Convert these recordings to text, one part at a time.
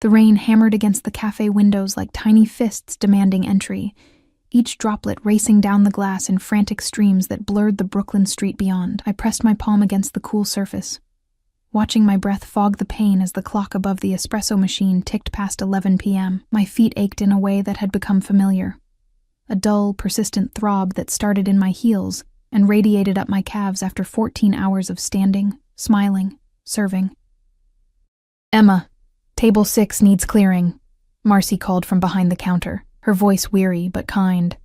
The rain hammered against the cafe windows like tiny fists demanding entry, each droplet racing down the glass in frantic streams that blurred the Brooklyn street beyond. I pressed my palm against the cool surface, watching my breath fog the pain as the clock above the espresso machine ticked past 11 p.m. My feet ached in a way that had become familiar, a dull, persistent throb that started in my heels and radiated up my calves after 14 hours of standing, smiling, serving. "Emma, table 6 needs clearing," Marcy called from behind the counter, her voice weary but kind.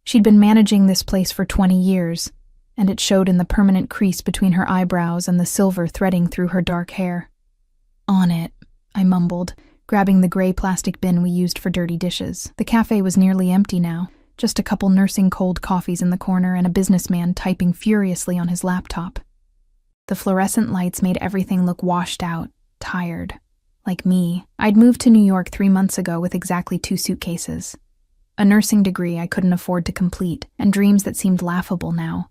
She'd been managing this place for 20 years, and it showed in the permanent crease between her eyebrows and the silver threading through her dark hair. "On it," I mumbled, grabbing the gray plastic bin we used for dirty dishes. The cafe was nearly empty now, just a couple nursing cold coffees in the corner and a businessman typing furiously on his laptop. The fluorescent lights made everything look washed out, tired. Like me, I'd moved to New York 3 months ago with exactly 2 suitcases. A nursing degree I couldn't afford to complete, and dreams that seemed laughable now.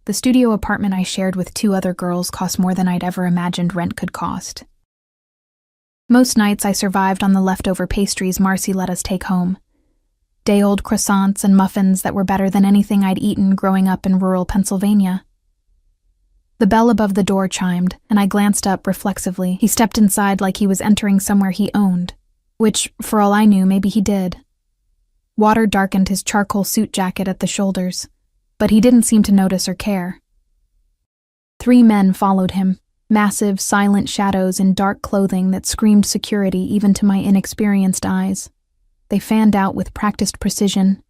The studio apartment I shared with 2 other girls cost more than I'd ever imagined rent could cost. Most nights I survived on the leftover pastries Marcy let us take home. Day-old croissants and muffins that were better than anything I'd eaten growing up in rural Pennsylvania. The bell above the door chimed, and I glanced up reflexively. He stepped inside like he was entering somewhere he owned, which, for all I knew, maybe he did. Water darkened his charcoal suit jacket at the shoulders, but he didn't seem to notice or care. 3 men followed him, massive, silent shadows in dark clothing that screamed security even to my inexperienced eyes. They fanned out with practiced precision,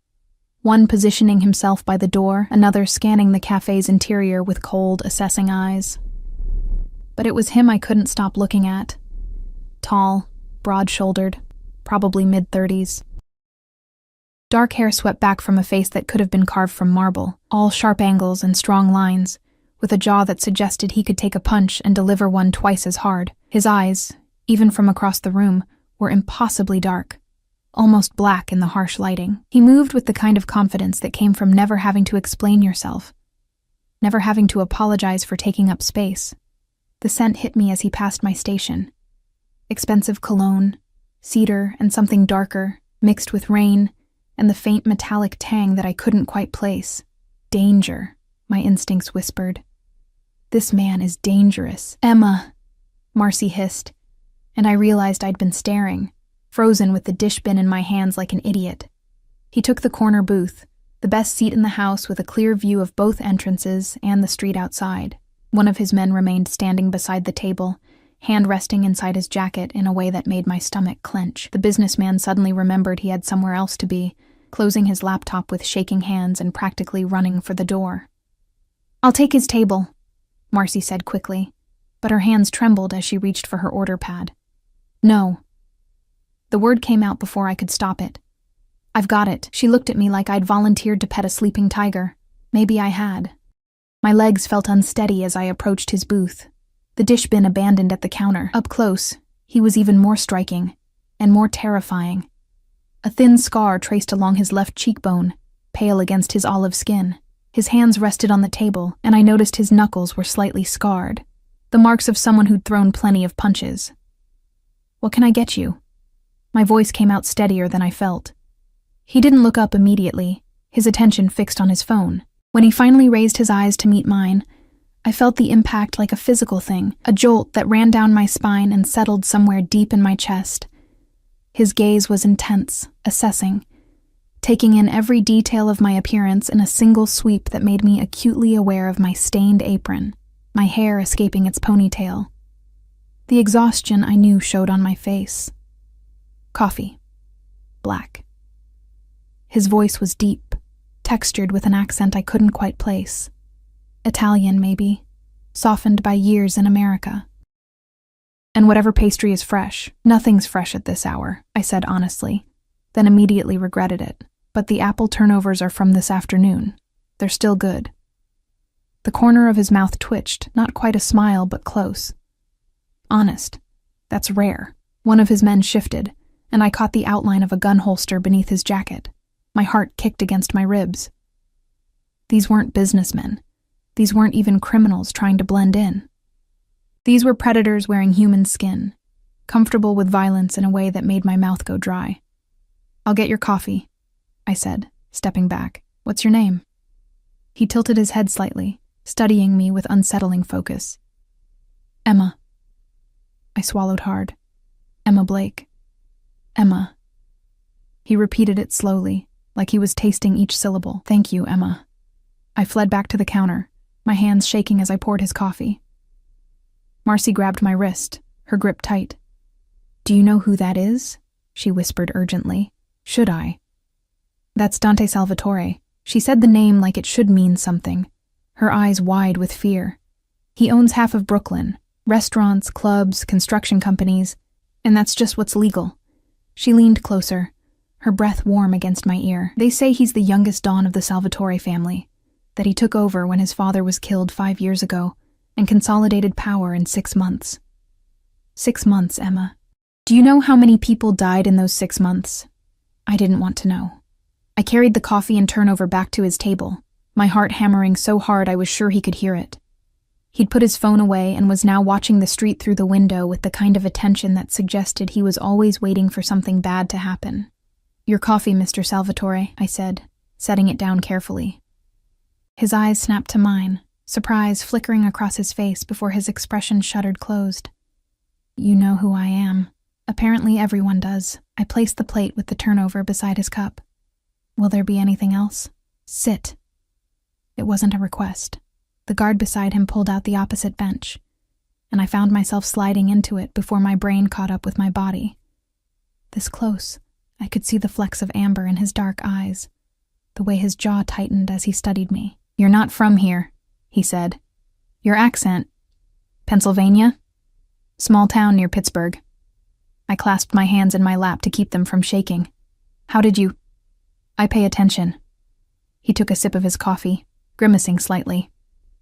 one positioning himself by the door, another scanning the cafe's interior with cold, assessing eyes. But it was him I couldn't stop looking at. Tall, broad-shouldered, probably mid-30s. Dark hair swept back from a face that could have been carved from marble, all sharp angles and strong lines, with a jaw that suggested he could take a punch and deliver one twice as hard. His eyes, even from across the room, were impossibly dark, almost black in the harsh lighting. He moved with the kind of confidence that came from never having to explain yourself, never having to apologize for taking up space. The scent hit me as he passed my station. Expensive cologne, cedar, and something darker, mixed with rain, and the faint metallic tang that I couldn't quite place. Danger, my instincts whispered. This man is dangerous. "Emma," Marcy hissed, and I realized I'd been staring, frozen with the dish bin in my hands like an idiot. He took the corner booth, the best seat in the house with a clear view of both entrances and the street outside. One of his men remained standing beside the table, hand resting inside his jacket in a way that made my stomach clench. The businessman suddenly remembered he had somewhere else to be, closing his laptop with shaking hands and practically running for the door. "I'll take his table," Marcy said quickly, but her hands trembled as she reached for her order pad. "No." The word came out before I could stop it. "I've got it." She looked at me like I'd volunteered to pet a sleeping tiger. Maybe I had. My legs felt unsteady as I approached his booth, the dish bin abandoned at the counter. Up close, he was even more striking, and more terrifying. A thin scar traced along his left cheekbone, pale against his olive skin. His hands rested on the table, and I noticed his knuckles were slightly scarred, the marks of someone who'd thrown plenty of punches. "What can I get you?" My voice came out steadier than I felt. He didn't look up immediately, his attention fixed on his phone. When he finally raised his eyes to meet mine, I felt the impact like a physical thing, a jolt that ran down my spine and settled somewhere deep in my chest. His gaze was intense, assessing, taking in every detail of my appearance in a single sweep that made me acutely aware of my stained apron, my hair escaping its ponytail. The exhaustion I knew showed on my face. Coffee. Black. His voice was deep, textured with an accent I couldn't quite place. Italian, maybe, softened by years in America. "And whatever pastry is fresh." "Nothing's fresh at this hour," I said honestly, then immediately regretted it. "But the apple turnovers are from this afternoon. They're still good." The corner of his mouth twitched, not quite a smile, but close. "Honest. That's rare." One of his men shifted, and I caught the outline of a gun holster beneath his jacket. My heart kicked against my ribs. These weren't businessmen. These weren't even criminals trying to blend in. These were predators wearing human skin, comfortable with violence in a way that made my mouth go dry. "I'll get your coffee," I said, stepping back. "What's your name?" He tilted his head slightly, studying me with unsettling focus. "Emma." I swallowed hard. "Emma Blake. Emma." He repeated it slowly, like he was tasting each syllable. "Thank you, Emma." I fled back to the counter, my hands shaking as I poured his coffee. Marcy grabbed my wrist, her grip tight. "Do you know who that is?" she whispered urgently. "Should I?" "That's Dante Salvatore." She said the name like it should mean something, her eyes wide with fear. "He owns half of Brooklyn, restaurants, clubs, construction companies, and that's just what's legal." She leaned closer, her breath warm against my ear. "They say he's the youngest Don of the Salvatore family, that he took over when his father was killed 5 years ago and consolidated power in 6 months. 6 months, Emma. Do you know how many people died in those 6 months?" I didn't want to know. I carried the coffee and turnover back to his table, my heart hammering so hard I was sure he could hear it. He'd put his phone away and was now watching the street through the window with the kind of attention that suggested he was always waiting for something bad to happen. "Your coffee, Mr. Salvatore," I said, setting it down carefully. His eyes snapped to mine, surprise flickering across his face before his expression shuttered closed. "You know who I am." Apparently everyone does. I placed the plate with the turnover beside his cup. "Will there be anything else?" "Sit." It wasn't a request. The guard beside him pulled out the opposite bench, and I found myself sliding into it before my brain caught up with my body. This close, I could see the flecks of amber in his dark eyes, the way his jaw tightened as he studied me. "You're not from here," he said. "Your accent. Pennsylvania? Small town near Pittsburgh." I clasped my hands in my lap to keep them from shaking. "How did you—" "I pay attention." He took a sip of his coffee, grimacing slightly.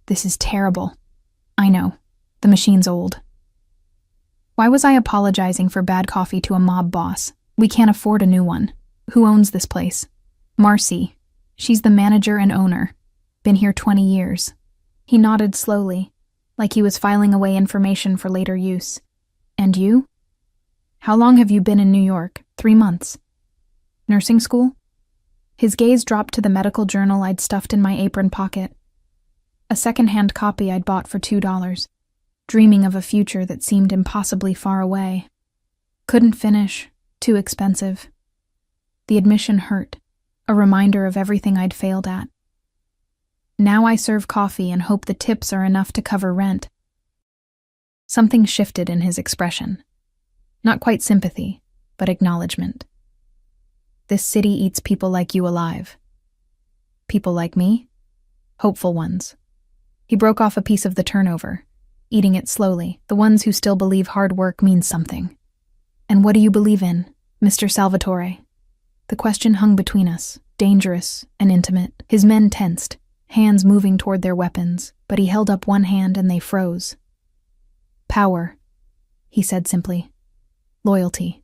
"This is terrible." "I know. The machine's old." Why was I apologizing for bad coffee to a mob boss? We can't afford a new one. Who owns this place? "Marcy. She's the manager and owner. Been here 20 years. He nodded slowly, like he was filing away information for later use. "And you?" "How long have you been in New York? 3 months. Nursing school?" His gaze dropped to the medical journal I'd stuffed in my apron pocket. A second-hand copy I'd bought for $2, dreaming of a future that seemed impossibly far away. Couldn't finish. Too expensive. The admission hurt, a reminder of everything I'd failed at. Now I serve coffee and hope the tips are enough to cover rent. Something shifted in his expression. Not quite sympathy, but acknowledgement. "This city eats people like you alive." "People like me?" "Hopeful ones." He broke off a piece of the turnover, eating it slowly, the ones who still believe hard work means something. "And what do you believe in, Mr. Salvatore?" The question hung between us, dangerous and intimate. His men tensed, hands moving toward their weapons, but he held up one hand and they froze. "Power," he said simply. "Loyalty.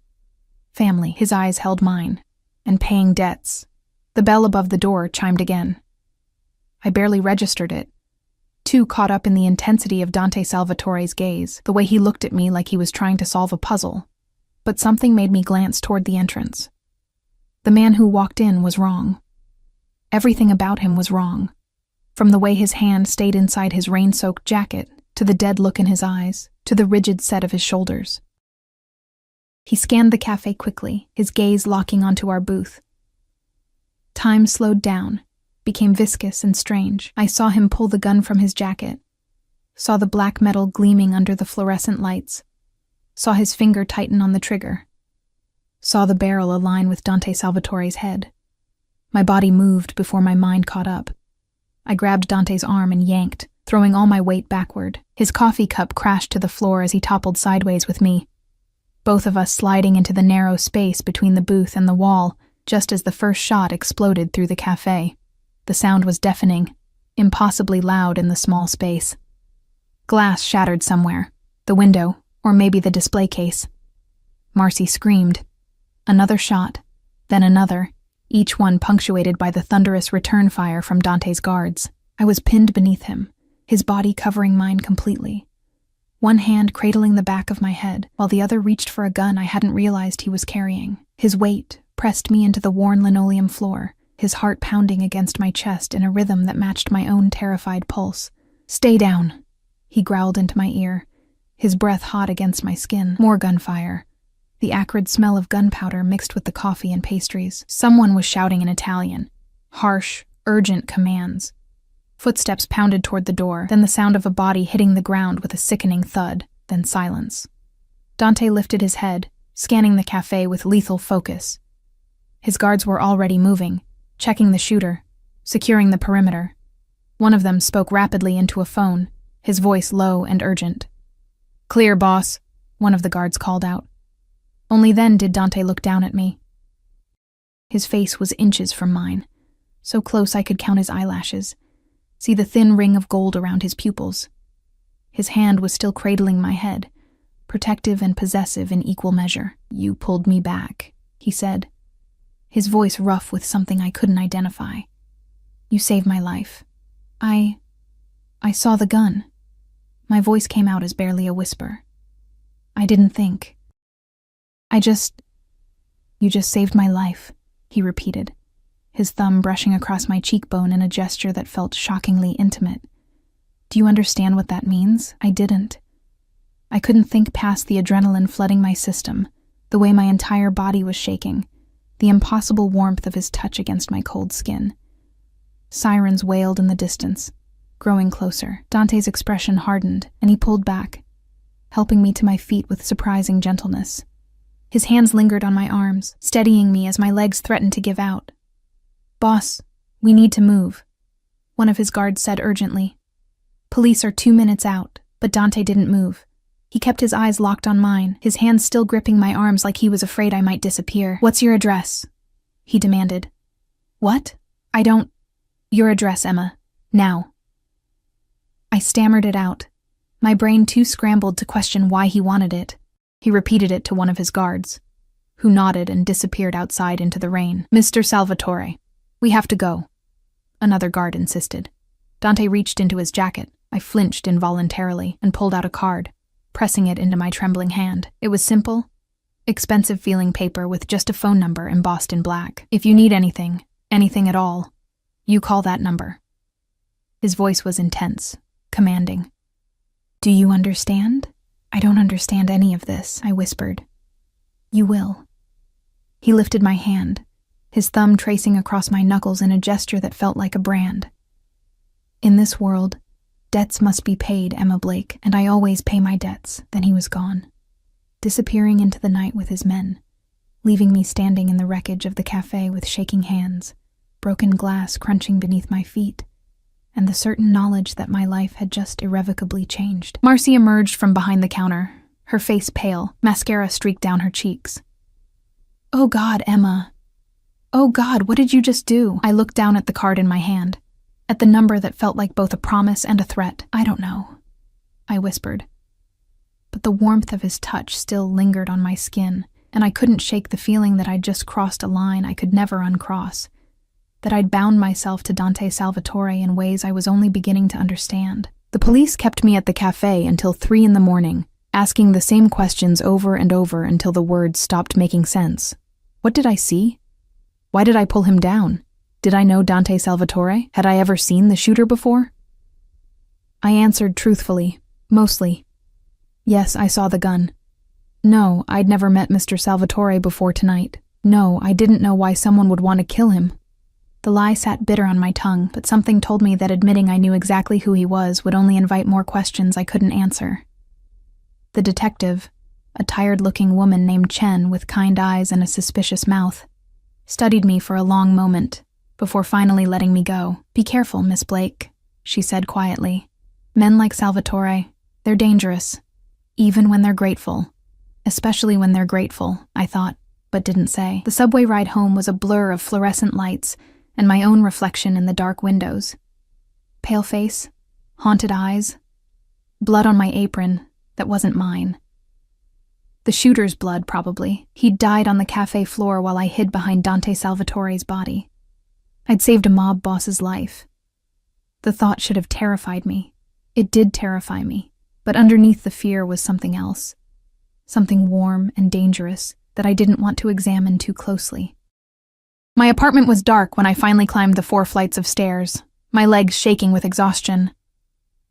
Family." His eyes held mine. "And paying debts." The bell above the door chimed again. I barely registered it, too caught up in the intensity of Dante Salvatore's gaze, the way he looked at me like he was trying to solve a puzzle. But something made me glance toward the entrance. The man who walked in was wrong. Everything about him was wrong, from the way his hand stayed inside his rain-soaked jacket, to the dead look in his eyes, to the rigid set of his shoulders. He scanned the cafe quickly, his gaze locking onto our booth. Time slowed down, became viscous and strange. I saw him pull the gun from his jacket, saw the black metal gleaming under the fluorescent lights, saw his finger tighten on the trigger, saw the barrel align with Dante Salvatore's head. My body moved before my mind caught up. I grabbed Dante's arm and yanked, throwing all my weight backward. His coffee cup crashed to the floor as he toppled sideways with me, both of us sliding into the narrow space between the booth and the wall just as the first shot exploded through the cafe. The sound was deafening, impossibly loud in the small space. Glass shattered somewhere, the window, or maybe the display case. Marcy screamed. Another shot, then another, each one punctuated by the thunderous return fire from Dante's guards. I was pinned beneath him, his body covering mine completely. one hand cradling the back of my head, while the other reached for a gun I hadn't realized he was carrying. His weight pressed me into the worn linoleum floor, his heart pounding against my chest in a rhythm that matched my own terrified pulse. "Stay down," he growled into my ear, his breath hot against my skin. More gunfire. The acrid smell of gunpowder mixed with the coffee and pastries. Someone was shouting in Italian. Harsh, urgent commands. Footsteps pounded toward the door, then the sound of a body hitting the ground with a sickening thud, then silence. Dante lifted his head, scanning the cafe with lethal focus. His guards were already moving, checking the shooter, securing the perimeter. One of them spoke rapidly into a phone, his voice low and urgent. "Clear, boss," one of the guards called out. Only then did Dante look down at me. His face was inches from mine, so close I could count his eyelashes, see the thin ring of gold around his pupils. His hand was still cradling my head, protective and possessive in equal measure. "You pulled me back," he said, his voice rough with something I couldn't identify. "You saved my life. I saw the gun." My voice came out as barely a whisper. "I didn't think. You just saved my life," he repeated, his thumb brushing across my cheekbone in a gesture that felt shockingly intimate. "Do you understand what that means?" I didn't. I couldn't think past the adrenaline flooding my system, the way my entire body was shaking, the impossible warmth of his touch against my cold skin. Sirens wailed in the distance, growing closer. Dante's expression hardened, and he pulled back, helping me to my feet with surprising gentleness. His hands lingered on my arms, steadying me as my legs threatened to give out. "Boss, we need to move," one of his guards said urgently. "Police are 2 minutes out," but Dante didn't move. He kept his eyes locked on mine, his hands still gripping my arms like he was afraid I might disappear. "What's your address?" he demanded. "What? Your address, Emma. Now." I stammered it out, my brain too scrambled to question why he wanted it. He repeated it to one of his guards, who nodded and disappeared outside into the rain. "Mr. Salvatore, we have to go," another guard insisted. Dante reached into his jacket. I flinched involuntarily and pulled out a card, pressing it into my trembling hand. It was simple, expensive-feeling paper with just a phone number embossed in black. "If you need anything at all, you call that number." His voice was intense, commanding. "Do you understand?" "I don't understand any of this," I whispered. "You will." He lifted my hand, his thumb tracing across my knuckles in a gesture that felt like a brand. "In this world, debts must be paid, Emma Blake, and I always pay my debts." Then he was gone, disappearing into the night with his men, leaving me standing in the wreckage of the cafe with shaking hands, broken glass crunching beneath my feet, and the certain knowledge that my life had just irrevocably changed. Marcy emerged from behind the counter, her face pale, mascara streaked down her cheeks. "Oh God, Emma. Oh God, what did you just do?" I looked down at the card in my hand, at the number that felt like both a promise and a threat. "I don't know," I whispered. But the warmth of his touch still lingered on my skin, and I couldn't shake the feeling that I'd just crossed a line I could never uncross, that I'd bound myself to Dante Salvatore in ways I was only beginning to understand. The police kept me at the cafe until 3 a.m, asking the same questions over and over until the words stopped making sense. What did I see? Why did I pull him down? Did I know Dante Salvatore? Had I ever seen the shooter before? I answered truthfully, mostly. Yes, I saw the gun. No, I'd never met Mr. Salvatore before tonight. No, I didn't know why someone would want to kill him. The lie sat bitter on my tongue, but something told me that admitting I knew exactly who he was would only invite more questions I couldn't answer. The detective, a tired-looking woman named Chen with kind eyes and a suspicious mouth, studied me for a long moment before finally letting me go. "Be careful, Miss Blake," she said quietly. "Men like Salvatore, they're dangerous, even when they're grateful. Especially when they're grateful," I thought, but didn't say. The subway ride home was a blur of fluorescent lights and my own reflection in the dark windows. Pale face, haunted eyes, blood on my apron that wasn't mine. The shooter's blood, probably. He'd died on the cafe floor while I hid behind Dante Salvatore's body. I'd saved a mob boss's life. The thought should have terrified me. It did terrify me, But underneath the fear was something else. Something warm and dangerous that I didn't want to examine too closely. My apartment was dark when I finally climbed the 4 flights of stairs, my legs shaking with exhaustion.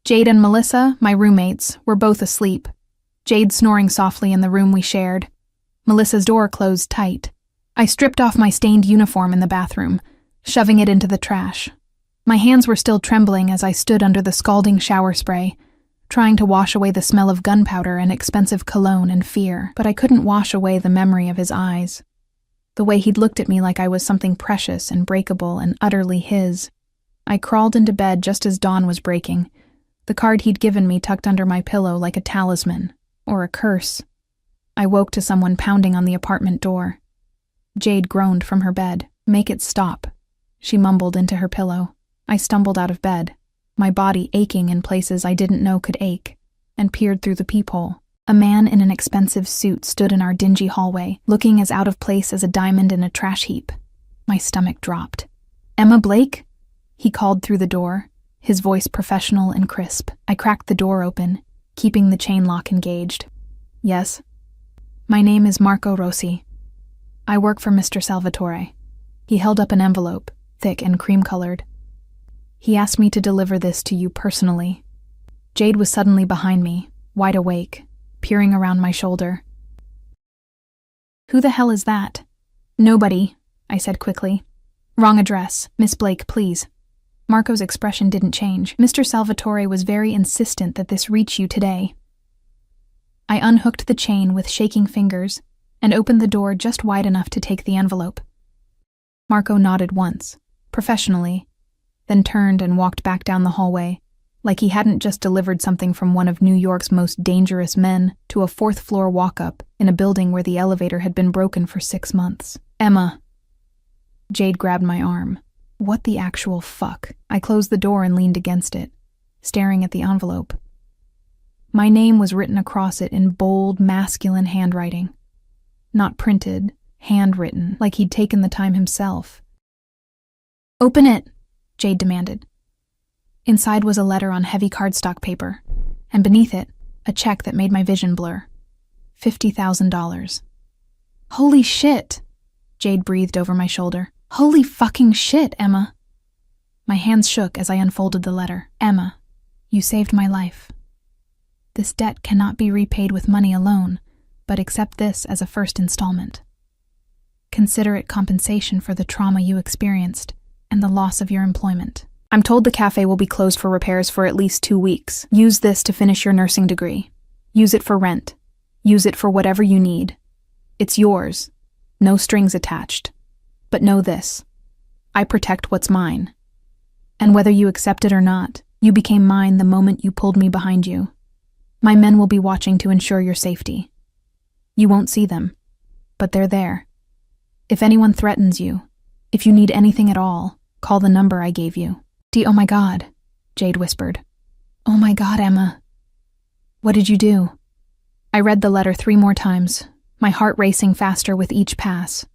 Jade and Melissa, my roommates, were both asleep, Jade snoring softly in the room we shared. Melissa's door closed tight. I stripped off my stained uniform in the bathroom, shoving it into the trash. My hands were still trembling as I stood under the scalding shower spray, trying to wash away the smell of gunpowder and expensive cologne and fear, but I couldn't wash away the memory of his eyes. The way he'd looked at me like I was something precious and breakable and utterly his. I crawled into bed just as dawn was breaking, the card he'd given me tucked under my pillow like a talisman, or a curse. I woke to someone pounding on the apartment door. Jade groaned from her bed. "Make it stop," she mumbled into her pillow. I stumbled out of bed, my body aching in places I didn't know could ache, and peered through the peephole. A man in an expensive suit stood in our dingy hallway, looking as out of place as a diamond in a trash heap. My stomach dropped. "Emma Blake?" He called through the door, his voice professional and crisp. I cracked the door open, keeping the chain lock engaged. "Yes?" "My name is Marco Rossi. I work for Mr. Salvatore." He held up an envelope, thick and cream-colored. "He asked me to deliver this to you personally." Jade was suddenly behind me, wide awake, peering around my shoulder. "Who the hell is that?" "Nobody," I said quickly. "Wrong address. Miss Blake, please." Marco's expression didn't change. Mr. Salvatore was very insistent that this reach you today. I unhooked the chain with shaking fingers and opened the door just wide enough to take the envelope. Marco nodded once, professionally, then turned and walked back down the hallway, like he hadn't just delivered something from one of New York's most dangerous men to a 4th-floor walk-up in a building where the elevator had been broken for 6 months. "Emma." Jade grabbed my arm. What the actual fuck? I closed the door and leaned against it, staring at the envelope. My name was written across it in bold, masculine handwriting. Not printed, handwritten, like he'd taken the time himself. "Open it," Jade demanded. Inside was a letter on heavy cardstock paper, and beneath it, a check that made my vision blur. $50,000. "Holy shit," Jade breathed over my shoulder. "Holy fucking shit, Emma." My hands shook as I unfolded the letter. "Emma, you saved my life. This debt cannot be repaid with money alone, but accept this as a first installment. Consider it compensation for the trauma you experienced and the loss of your employment. I'm told the cafe will be closed for repairs for at least 2 weeks. Use this to finish your nursing degree. Use it for rent. Use it for whatever you need. It's yours. No strings attached. But know this. I protect what's mine. And whether you accept it or not, you became mine the moment you pulled me behind you. My men will be watching to ensure your safety. You won't see them, but they're there. If anyone threatens you, if you need anything at all, call the number I gave you." "Oh my God," Jade whispered. "Oh my God, Emma. What did you do?" I read the letter 3 more times, my heart racing faster with each pass.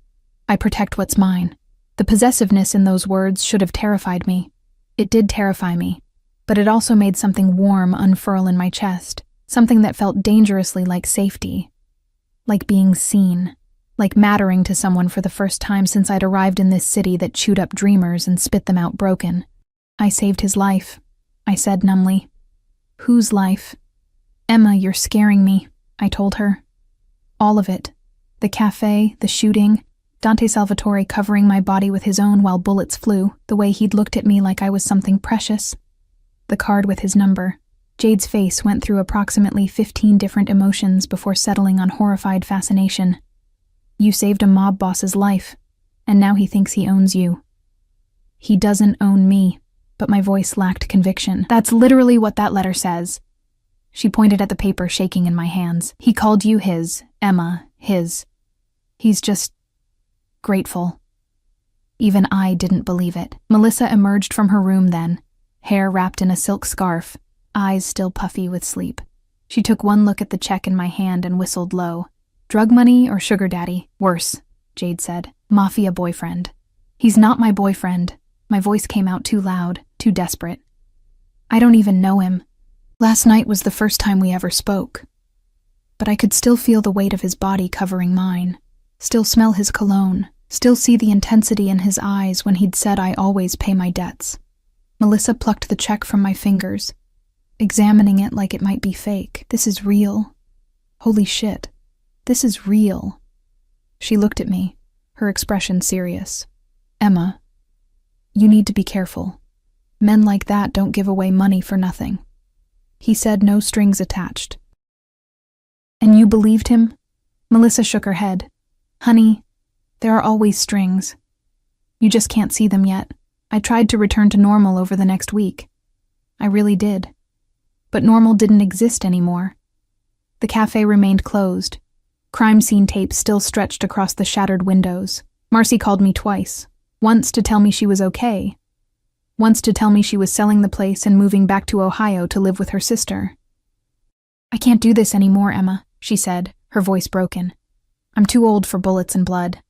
I protect what's mine. The possessiveness in those words should have terrified me. It did terrify me, but it also made something warm unfurl in my chest, something that felt dangerously like safety, like being seen, like mattering to someone for the first time since I'd arrived in this city that chewed up dreamers and spit them out broken. "I saved his life," I said numbly. "Whose life?" "Emma, you're scaring me," I told her. "All of it. The cafe, the shooting, Dante Salvatore covering my body with his own while bullets flew, the way he'd looked at me like I was something precious. The card with his number." Jade's face went through approximately 15 different emotions before settling on horrified fascination. "You saved a mob boss's life, and now he thinks he owns you." "He doesn't own me," but my voice lacked conviction. "That's literally what that letter says." She pointed at the paper shaking in my hands. "He called you his, Emma, his. He's just grateful." Even I didn't believe it. Melissa emerged from her room then, hair wrapped in a silk scarf, eyes still puffy with sleep. She took one look at the check in my hand and whistled low. "Drug money or sugar daddy?" "Worse," Jade said. "Mafia boyfriend." "He's not my boyfriend." My voice came out too loud, too desperate. "I don't even know him. Last night was the first time we ever spoke, but I could still feel the weight of his body covering mine, still smell his cologne, still see the intensity in his eyes when he'd said I always pay my debts. Melissa plucked the check from my fingers, examining it like it might be fake. This is real. Holy shit. This is real. She looked at me, her expression serious. Emma, you need to be careful. Men like that don't give away money for nothing. He said, no strings attached. And you believed him? Melissa shook her head. Honey, there are always strings. You just can't see them yet. I tried to return to normal over the next week. I really did. But normal didn't exist anymore. The cafe remained closed. Crime scene tapes still stretched across the shattered windows. Marcy called me twice. Once to tell me she was okay. Once to tell me she was selling the place and moving back to Ohio to live with her sister. I can't do this anymore, Emma, she said, her voice broken. I'm too old for bullets and blood.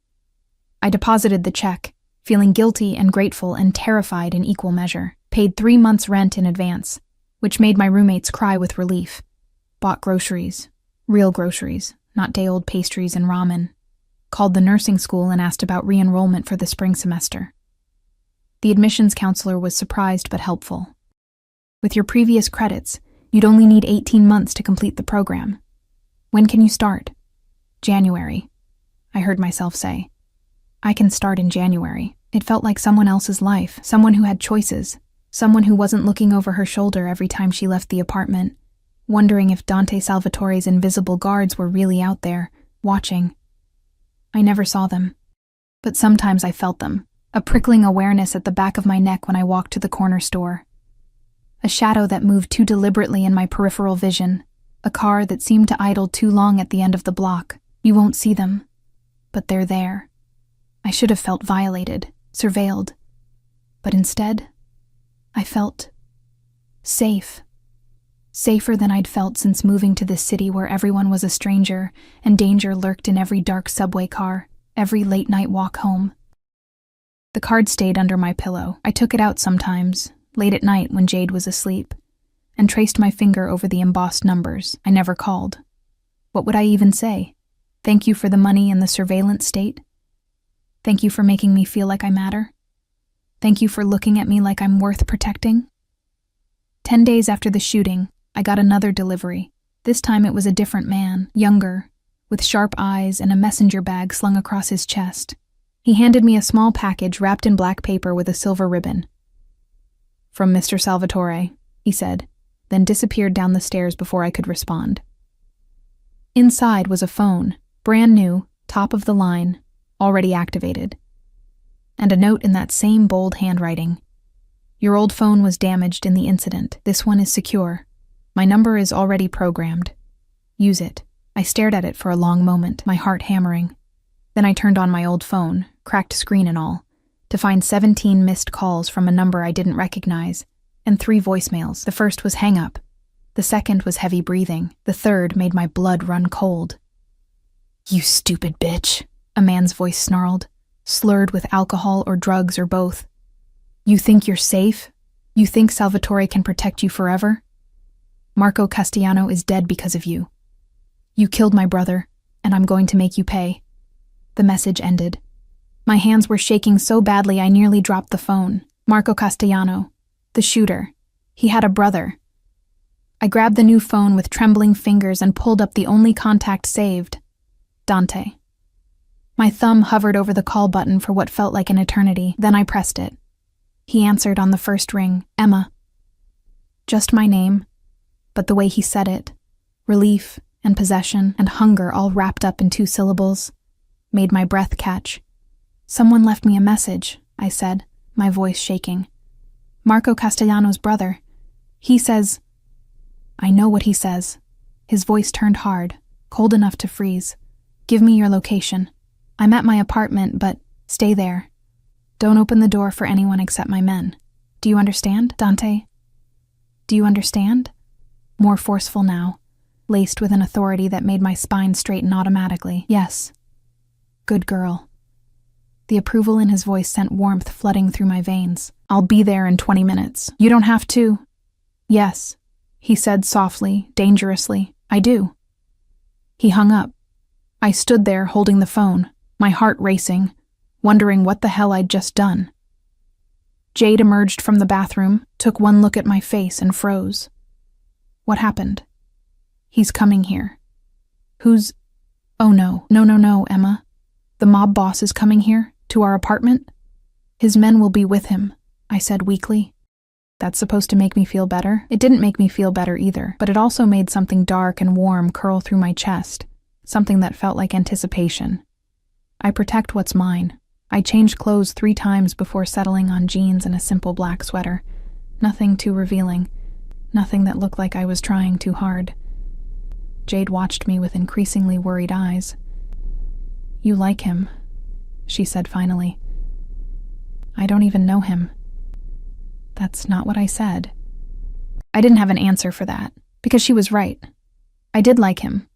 I deposited the check, feeling guilty and grateful and terrified in equal measure. Paid 3 months' rent in advance, which made my roommates cry with relief. Bought groceries. Real groceries, not day-old pastries and ramen. Called the nursing school and asked about re-enrollment for the spring semester. The admissions counselor was surprised but helpful. With your previous credits, you'd only need 18 months to complete the program. When can you start? January, I heard myself say. I can start in January. It felt like someone else's life, someone who had choices, someone who wasn't looking over her shoulder every time she left the apartment, wondering if Dante Salvatore's invisible guards were really out there, watching. I never saw them, but sometimes I felt them, a prickling awareness at the back of my neck when I walked to the corner store. A shadow that moved too deliberately in my peripheral vision, a car that seemed to idle too long at the end of the block. You won't see them, but they're there. I should have felt violated, surveilled, but instead, I felt safe. Safer than I'd felt since moving to this city where everyone was a stranger and danger lurked in every dark subway car, every late-night walk home. The card stayed under my pillow. I took it out sometimes, late at night when Jade was asleep, and traced my finger over the embossed numbers. I never called. What would I even say? Thank you for the money and the surveillance state? Thank you for making me feel like I matter? Thank you for looking at me like I'm worth protecting? 10 days after the shooting, I got another delivery. This time it was a different man, younger, with sharp eyes and a messenger bag slung across his chest. He handed me a small package wrapped in black paper with a silver ribbon. From Mr. Salvatore, he said, then disappeared down the stairs before I could respond. Inside was a phone, brand new, top of the line, already activated. And a note in that same bold handwriting. Your old phone was damaged in the incident. This one is secure. My number is already programmed. Use it. I stared at it for a long moment, my heart hammering. Then I turned on my old phone, cracked screen and all, to find 17 missed calls from a number I didn't recognize, and 3 voicemails. The first was hang up. The second was heavy breathing. The third made my blood run cold. You stupid bitch, a man's voice snarled, slurred with alcohol or drugs or both. You think you're safe? You think Salvatore can protect you forever? Marco Castellano is dead because of you. You killed my brother, and I'm going to make you pay. The message ended. My hands were shaking so badly I nearly dropped the phone. Marco Castellano, the shooter. He had a brother. I grabbed the new phone with trembling fingers and pulled up the only contact saved. Dante. My thumb hovered over the call button for what felt like an eternity. Then I pressed it. He answered on the first ring, Emma. Just my name, but the way he said it, relief and possession and hunger all wrapped up in 2 syllables, made my breath catch. Someone left me a message, I said, my voice shaking. Marco Castellano's brother. He says... I know what he says. His voice turned hard, cold enough to freeze. Give me your location. I'm at my apartment, but stay there. Don't open the door for anyone except my men. Do you understand, Dante? Do you understand? More forceful now, laced with an authority that made my spine straighten automatically. Yes. Good girl. The approval in his voice sent warmth flooding through my veins. I'll be there in 20 minutes. You don't have to. Yes. he said softly, dangerously. I do. He hung up. I stood there holding the phone, my heart racing, wondering what the hell I'd just done. Jade emerged from the bathroom, took one look at my face and froze. What happened? He's coming here. Who's... Oh no, Emma. The mob boss is coming here, to our apartment? His men will be with him, I said weakly. That's supposed to make me feel better? It didn't make me feel better either, but it also made something dark and warm curl through my chest, something that felt like anticipation. I protect what's mine. I changed clothes 3 times before settling on jeans and a simple black sweater. Nothing too revealing, nothing that looked like I was trying too hard. Jade watched me with increasingly worried eyes. You like him, she said finally. I don't even know him. That's not what I said. I didn't have an answer for that, because she was right. I did like him.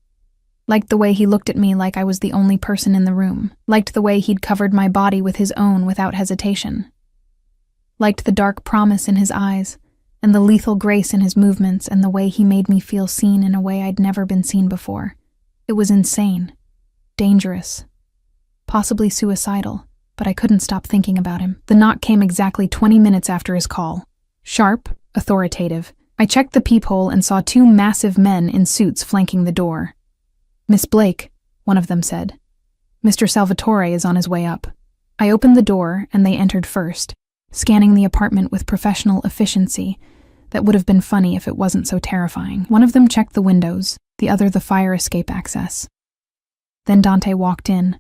Liked the way he looked at me like I was the only person in the room. Liked the way he'd covered my body with his own without hesitation. Liked the dark promise in his eyes, and the lethal grace in his movements, and the way he made me feel seen in a way I'd never been seen before. It was insane. Dangerous. Possibly suicidal. But I couldn't stop thinking about him. The knock came exactly 20 minutes after his call. Sharp, authoritative. I checked the peephole and saw 2 massive men in suits flanking the door. Miss Blake, one of them said. Mr. Salvatore is on his way up. I opened the door and they entered first, scanning the apartment with professional efficiency that would have been funny if it wasn't so terrifying. One of them checked the windows, the other the fire escape access. Then Dante walked in,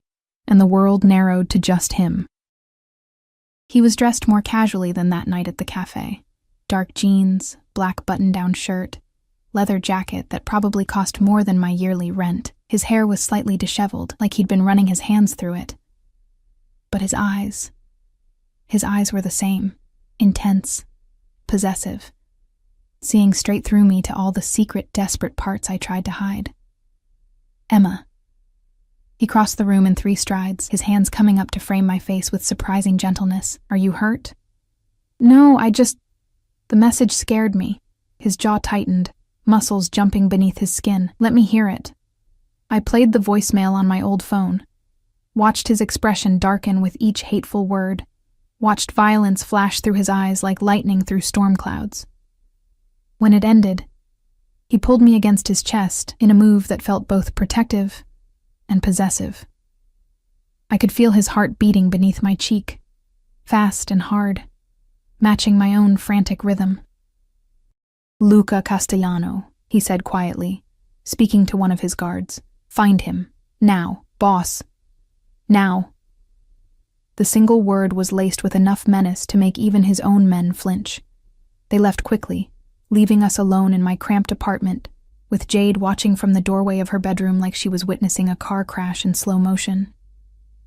and the world narrowed to just him. He was dressed more casually than that night at the cafe. Dark jeans, black button-down shirt, leather jacket that probably cost more than my yearly rent. His hair was slightly disheveled, like he'd been running his hands through it. But his eyes were the same, intense, possessive, seeing straight through me to all the secret, desperate parts I tried to hide. Emma. He crossed the room in 3 strides, his hands coming up to frame my face with surprising gentleness. Are you hurt? No, The message scared me. His jaw tightened, muscles jumping beneath his skin. Let me hear it. I played the voicemail on my old phone, watched his expression darken with each hateful word, watched violence flash through his eyes like lightning through storm clouds. When it ended, he pulled me against his chest in a move that felt both protective and possessive. I could feel his heart beating beneath my cheek, fast and hard, matching my own frantic rhythm. Luca Castellano, he said quietly, speaking to one of his guards. Find him. Now, boss. Now. The single word was laced with enough menace to make even his own men flinch. They left quickly, leaving us alone in my cramped apartment, with Jade watching from the doorway of her bedroom like she was witnessing a car crash in slow motion.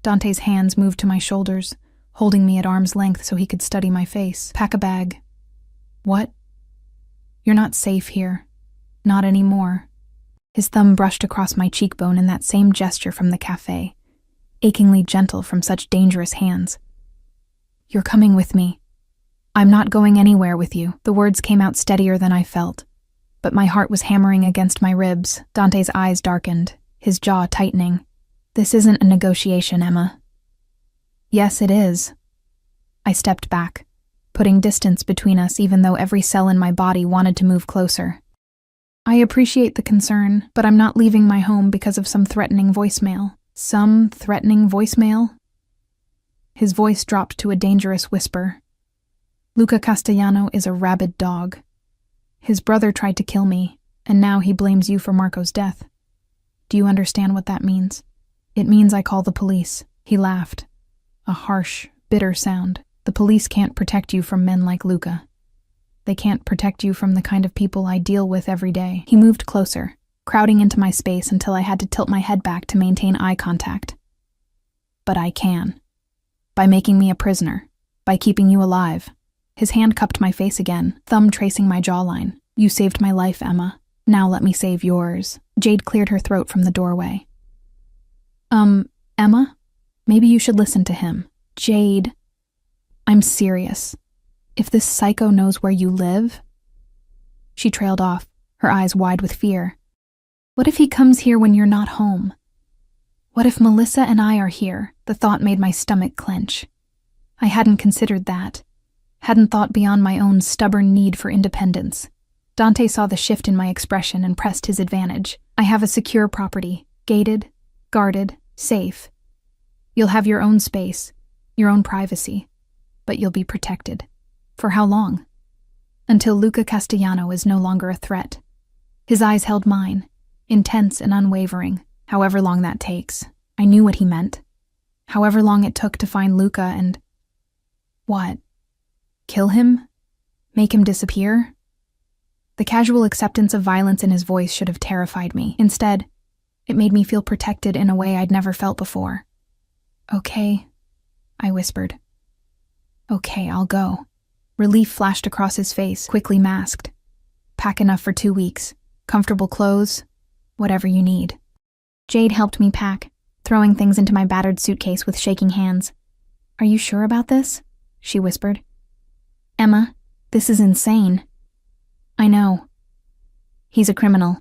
Dante's hands moved to my shoulders, holding me at arm's length so he could study my face. Pack a bag. What? You're not safe here. Not anymore. His thumb brushed across my cheekbone in that same gesture from the cafe, achingly gentle from such dangerous hands. You're coming with me. I'm not going anywhere with you. The words came out steadier than I felt, but my heart was hammering against my ribs. Dante's eyes darkened, his jaw tightening. This isn't a negotiation, Emma. Yes, it is. I stepped back, putting distance between us even though every cell in my body wanted to move closer. I appreciate the concern, but I'm not leaving my home because of some threatening voicemail. Some threatening voicemail? His voice dropped to a dangerous whisper. Luca Castellano is a rabid dog. His brother tried to kill me, and now he blames you for Marco's death. Do you understand what that means? It means I call the police. He laughed. A harsh, bitter sound. The police can't protect you from men like Luca. They can't protect you from the kind of people I deal with every day. He moved closer, crowding into my space until I had to tilt my head back to maintain eye contact. But I can. By making me a prisoner. By keeping you alive. His hand cupped my face again, thumb tracing my jawline. You saved my life, Emma. Now let me save yours. Jade cleared her throat from the doorway. Emma? Maybe you should listen to him. Jade. I'm serious. If this psycho knows where you live... She trailed off, her eyes wide with fear. What if he comes here when you're not home? What if Melissa and I are here? The thought made my stomach clench. I hadn't considered that. Hadn't thought beyond my own stubborn need for independence. Dante saw the shift in my expression and pressed his advantage. I have a secure property, gated, guarded, safe. You'll have your own space, your own privacy, but you'll be protected. For how long? Until Luca Castellano is no longer a threat. His eyes held mine, intense and unwavering, however long that takes. I knew what he meant. However long it took to find Luca and... What? Kill him? Make him disappear? The casual acceptance of violence in his voice should have terrified me. Instead, it made me feel protected in a way I'd never felt before. Okay, I whispered. Okay, I'll go. Relief flashed across his face, quickly masked. Pack enough for 2 weeks. Comfortable clothes, whatever you need. Jade helped me pack, throwing things into my battered suitcase with shaking hands. Are you sure about this? She whispered. Emma, this is insane. I know. He's a criminal.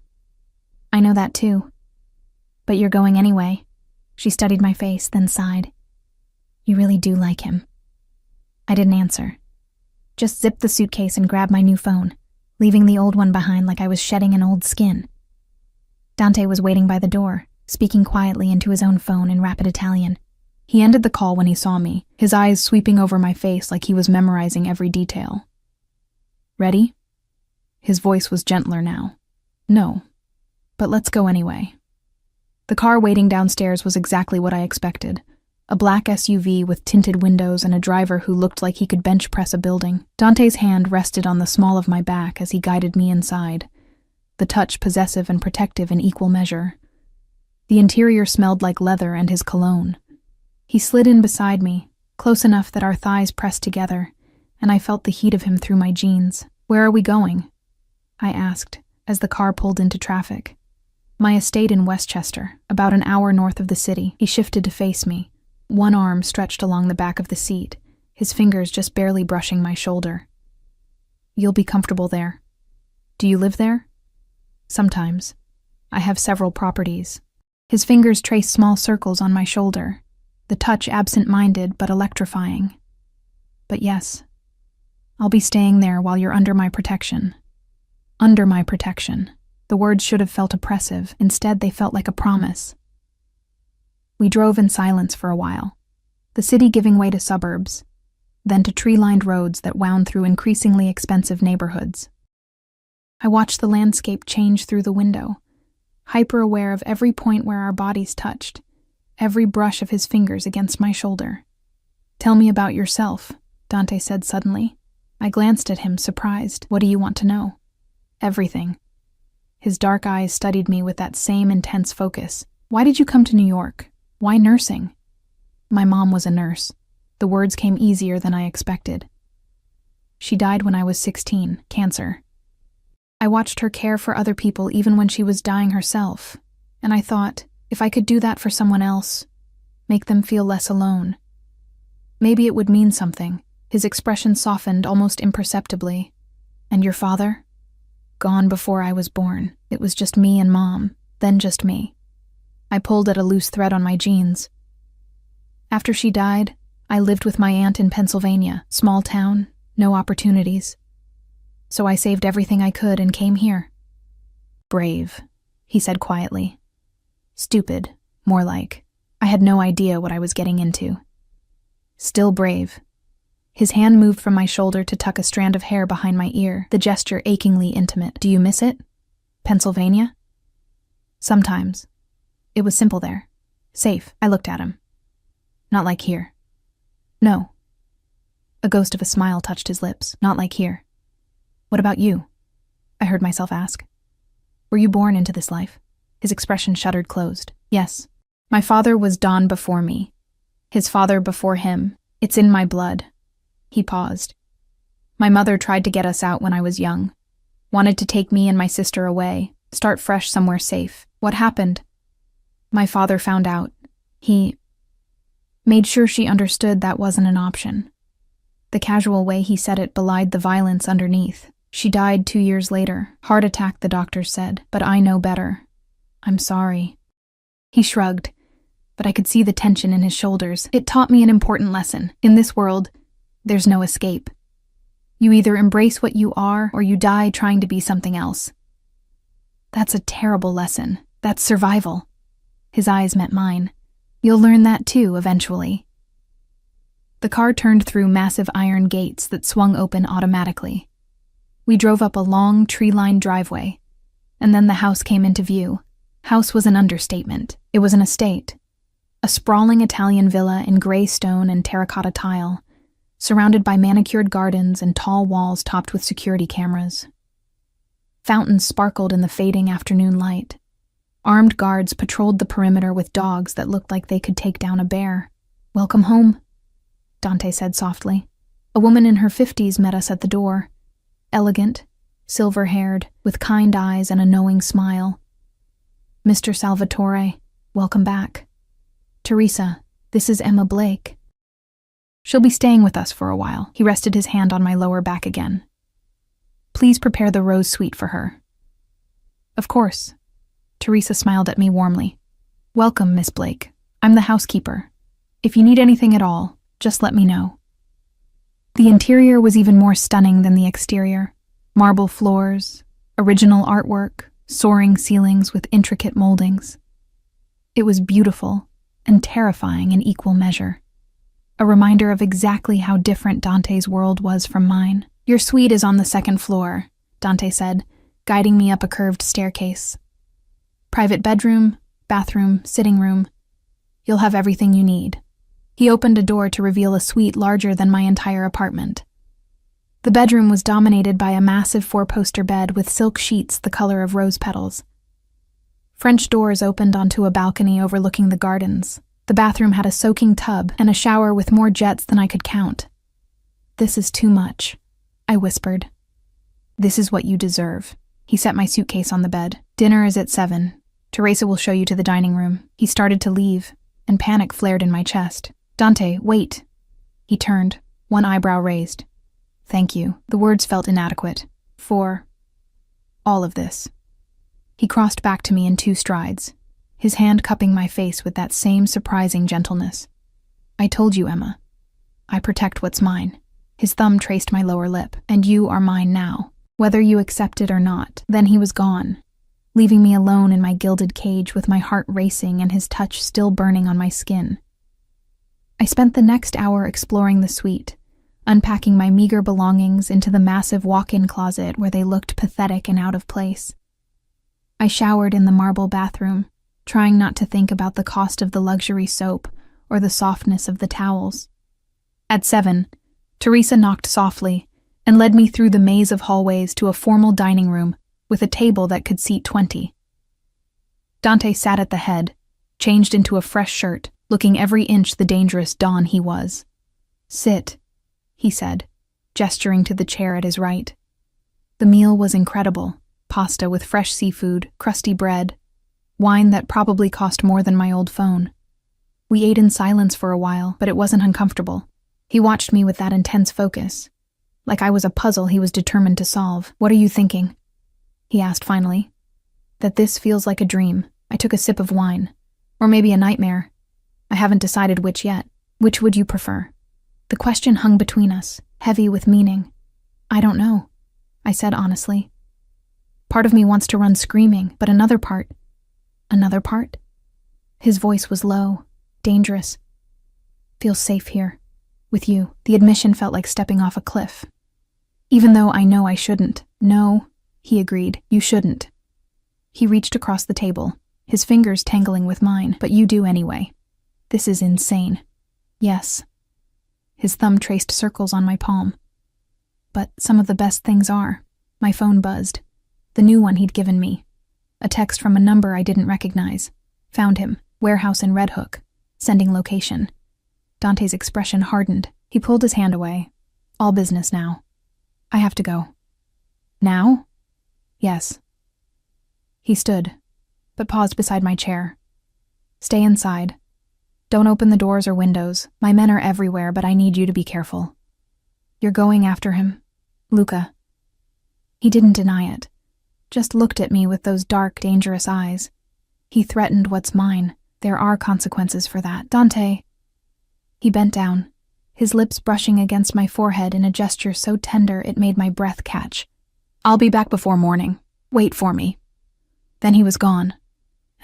I know that too. But you're going anyway. She studied my face, then sighed. You really do like him. I didn't answer. Just zipped the suitcase and grabbed my new phone, leaving the old one behind like I was shedding an old skin. Dante was waiting by the door, speaking quietly into his own phone in rapid Italian. He ended the call when he saw me, his eyes sweeping over my face like he was memorizing every detail. Ready? His voice was gentler now. No, but let's go anyway. The car waiting downstairs was exactly what I expected. A black SUV with tinted windows and a driver who looked like he could bench press a building. Dante's hand rested on the small of my back as he guided me inside, the touch possessive and protective in equal measure. The interior smelled like leather and his cologne. He slid in beside me, close enough that our thighs pressed together, and I felt the heat of him through my jeans. Where are we going? I asked, as the car pulled into traffic. My estate in Westchester, about an hour north of the city. He shifted to face me, one arm stretched along the back of the seat, his fingers just barely brushing my shoulder. You'll be comfortable there. Do you live there? Sometimes. I have several properties. His fingers traced small circles on my shoulder, the touch absent-minded but electrifying. But yes, I'll be staying there while you're under my protection. Under my protection. The words should have felt oppressive. Instead, they felt like a promise. We drove in silence for a while, the city giving way to suburbs, then to tree-lined roads that wound through increasingly expensive neighborhoods. I watched the landscape change through the window, hyper-aware of every point where our bodies touched, every brush of his fingers against my shoulder. Tell me about yourself, Dante said suddenly. I glanced at him, surprised. What do you want to know? Everything. His dark eyes studied me with that same intense focus. Why did you come to New York? Why nursing? My mom was a nurse. The words came easier than I expected. She died when I was 16, cancer. I watched her care for other people even when she was dying herself, and I thought, if I could do that for someone else, make them feel less alone, maybe it would mean something. His expression softened almost imperceptibly. And your father? Gone before I was born. It was just me and Mom, then just me. I pulled at a loose thread on my jeans. After she died, I lived with my aunt in Pennsylvania, small town, no opportunities. So I saved everything I could and came here. Brave, he said quietly. Stupid, more like. I had no idea what I was getting into. Still brave. His hand moved from my shoulder to tuck a strand of hair behind my ear, the gesture achingly intimate. Do you miss it? Pennsylvania? Sometimes. It was simple there. Safe. I looked at him. Not like here. No. A ghost of a smile touched his lips. Not like here. What about you? I heard myself ask. Were you born into this life? His expression shuttered closed. Yes. My father was Don before me. His father before him. It's in my blood. He paused. My mother tried to get us out when I was young. Wanted to take me and my sister away, start fresh somewhere safe. What happened? My father found out. He made sure she understood that wasn't an option. The casual way he said it belied the violence underneath. She died 2 years later. Heart attack, the doctors said, but I know better. I'm sorry. He shrugged, but I could see the tension in his shoulders. It taught me an important lesson. In this world, there's no escape. You either embrace what you are or you die trying to be something else. That's a terrible lesson. That's survival. His eyes met mine. You'll learn that too, eventually. The car turned through massive iron gates that swung open automatically. We drove up a long, tree-lined driveway, and then the house came into view. House was an understatement. It was an estate. A sprawling Italian villa in gray stone and terracotta tile, surrounded by manicured gardens and tall walls topped with security cameras. Fountains sparkled in the fading afternoon light. Armed guards patrolled the perimeter with dogs that looked like they could take down a bear. "Welcome home," Dante said softly. A woman in her 50s met us at the door. Elegant, silver-haired, with kind eyes and a knowing smile. "Mr. Salvatore, welcome back. Teresa, this is Emma Blake. She'll be staying with us for a while." He rested his hand on my lower back again. "Please prepare the rose suite for her." "Of course." Teresa smiled at me warmly. "Welcome, Miss Blake. I'm the housekeeper. If you need anything at all, just let me know." The interior was even more stunning than the exterior. Marble floors, original artwork, soaring ceilings with intricate moldings. It was beautiful and terrifying in equal measure. A reminder of exactly how different Dante's world was from mine. "Your suite is on the second floor," Dante said, guiding me up a curved staircase. "Private bedroom, bathroom, sitting room. You'll have everything you need." He opened a door to reveal a suite larger than my entire apartment. The bedroom was dominated by a massive 4-poster bed with silk sheets the color of rose petals. French doors opened onto a balcony overlooking the gardens. The bathroom had a soaking tub and a shower with more jets than I could count. "This is too much," I whispered. "This is what you deserve." He set my suitcase on the bed. "Dinner is at 7. Teresa will show you to the dining room." He started to leave, and panic flared in my chest. "Dante, wait." He turned, one eyebrow raised. "Thank you." The words felt inadequate. "For all of this." He crossed back to me in 2 strides, his hand cupping my face with that same surprising gentleness. "I told you, Emma. I protect what's mine." His thumb traced my lower lip. "And you are mine now, whether you accept it or not." Then he was gone, leaving me alone in my gilded cage with my heart racing and his touch still burning on my skin. I spent the next hour exploring the suite, unpacking my meager belongings into the massive walk-in closet where they looked pathetic and out of place. I showered in the marble bathroom, trying not to think about the cost of the luxury soap or the softness of the towels. At 7, Teresa knocked softly and led me through the maze of hallways to a formal dining room with a table that could seat 20. Dante sat at the head, changed into a fresh shirt, looking every inch the dangerous Don he was. "Sit," he said, gesturing to the chair at his right. The meal was incredible. Pasta with fresh seafood, crusty bread, wine that probably cost more than my old phone. We ate in silence for a while, but it wasn't uncomfortable. He watched me with that intense focus, like I was a puzzle he was determined to solve. "What are you thinking?" he asked finally. "That this feels like a dream." I took a sip of wine. "Or maybe a nightmare. I haven't decided which yet. Which would you prefer?" The question hung between us, heavy with meaning. "I don't know," I said honestly. "Part of me wants to run screaming, but another part..." "Another part?" His voice was low, dangerous. "Feels safe here. With you." The admission felt like stepping off a cliff. "Even though I know I shouldn't." "No," he agreed, "you shouldn't." He reached across the table, his fingers tangling with mine. "But you do anyway. This is insane." "Yes." His thumb traced circles on my palm. "But some of the best things are." My phone buzzed. The new one he'd given me. A text from a number I didn't recognize. "Found him. Warehouse in Red Hook. Sending location." Dante's expression hardened. He pulled his hand away. "All business now. I have to go." "Now?" "Yes." He stood, but paused beside my chair. "Stay inside. Don't open the doors or windows. My men are everywhere, but I need you to be careful. You're going after him, Luca." He didn't deny it, just looked at me with those dark, dangerous eyes. He threatened what's mine. There are consequences for that. Dante. He bent down, his lips brushing against my forehead in a gesture so tender it made my breath catch. I'll be back before morning. Wait for me. Then he was gone,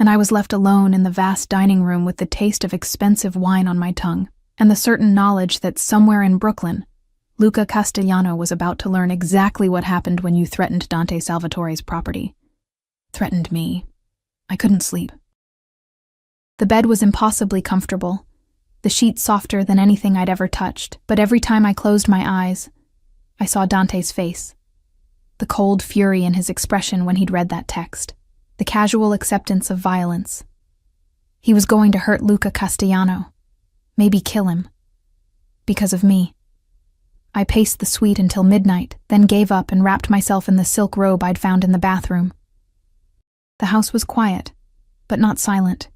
and I was left alone in the vast dining room with the taste of expensive wine on my tongue, and the certain knowledge that somewhere in Brooklyn, Luca Castellano was about to learn exactly what happened when you threatened Dante Salvatore's property. Threatened me. I couldn't sleep. The bed was impossibly comfortable, the sheets softer than anything I'd ever touched, but every time I closed my eyes, I saw Dante's face. The cold fury in his expression when he'd read that text. The casual acceptance of violence. He was going to hurt Luca Castellano. Maybe kill him. Because of me. I paced the suite until midnight, then gave up and wrapped myself in the silk robe I'd found in the bathroom. The house was quiet, but not silent.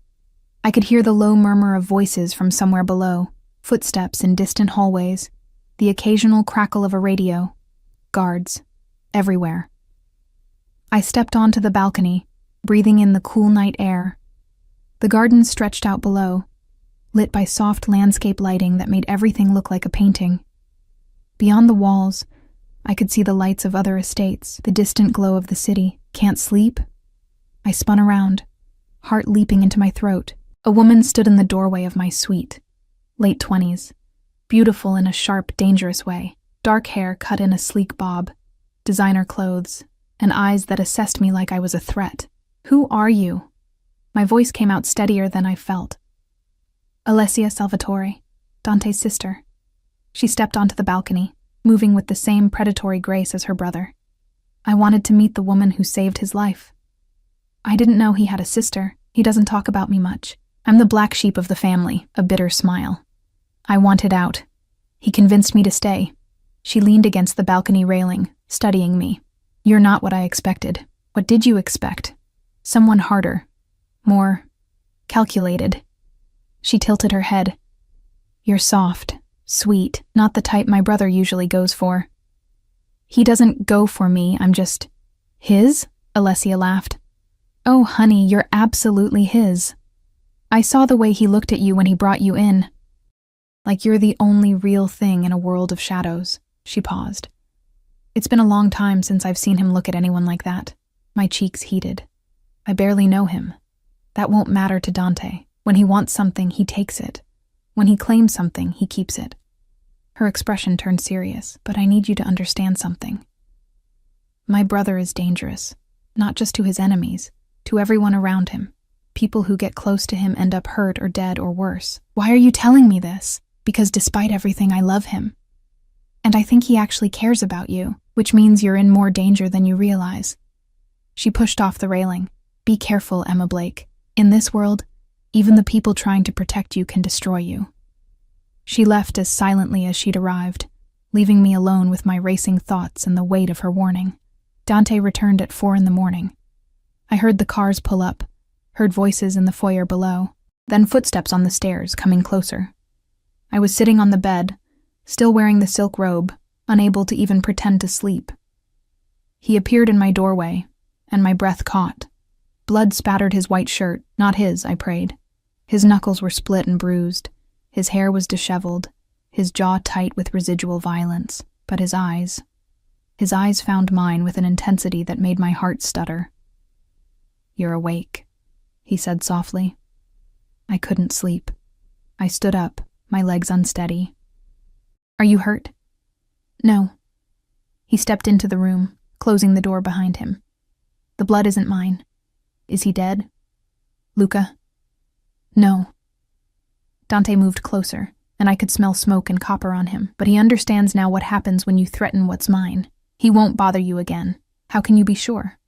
I could hear the low murmur of voices from somewhere below, footsteps in distant hallways, the occasional crackle of a radio, guards, everywhere. I stepped onto the balcony, breathing in the cool night air. The garden stretched out below, lit by soft landscape lighting that made everything look like a painting. Beyond the walls, I could see the lights of other estates, the distant glow of the city. Can't sleep? I spun around, heart leaping into my throat. A woman stood in the doorway of my suite, late 20s, beautiful in a sharp, dangerous way, dark hair cut in a sleek bob, designer clothes, and eyes that assessed me like I was a threat. Who are you? My voice came out steadier than I felt. Alessia Salvatore, Dante's sister. She stepped onto the balcony, moving with the same predatory grace as her brother. I wanted to meet the woman who saved his life. I didn't know he had a sister. He doesn't talk about me much. I'm the black sheep of the family, a bitter smile. I wanted out. He convinced me to stay. She leaned against the balcony railing, studying me. You're not what I expected. What did you expect? Someone harder. More calculated. She tilted her head. You're soft, sweet, not the type my brother usually goes for. He doesn't go for me, I'm just... His? Alessia laughed. Oh, honey, you're absolutely his. I saw the way he looked at you when he brought you in. Like you're the only real thing in a world of shadows. She paused. It's been a long time since I've seen him look at anyone like that. My cheeks heated. I barely know him. That won't matter to Dante. When he wants something, he takes it. When he claims something, he keeps it. Her expression turned serious, but I need you to understand something. My brother is dangerous, not just to his enemies, to everyone around him. People who get close to him end up hurt or dead or worse. Why are you telling me this? Because despite everything, I love him. And I think he actually cares about you, which means you're in more danger than you realize. She pushed off the railing. Be careful, Emma Blake. In this world, even the people trying to protect you can destroy you. She left as silently as she'd arrived, leaving me alone with my racing thoughts and the weight of her warning. Dante returned at 4 a.m. I heard the cars pull up, heard voices in the foyer below, then footsteps on the stairs coming closer. I was sitting on the bed, still wearing the silk robe, unable to even pretend to sleep. He appeared in my doorway, and my breath caught. Blood spattered his white shirt, not his, I prayed. His knuckles were split and bruised. His hair was disheveled, his jaw tight with residual violence. But his eyes found mine with an intensity that made my heart stutter. You're awake, he said softly. I couldn't sleep. I stood up, my legs unsteady. Are you hurt? No. He stepped into the room, closing the door behind him. The blood isn't mine. Is he dead? Luca? No. Dante moved closer, and I could smell smoke and copper on him, but he understands now what happens when you threaten what's mine. He won't bother you again. How can you be sure?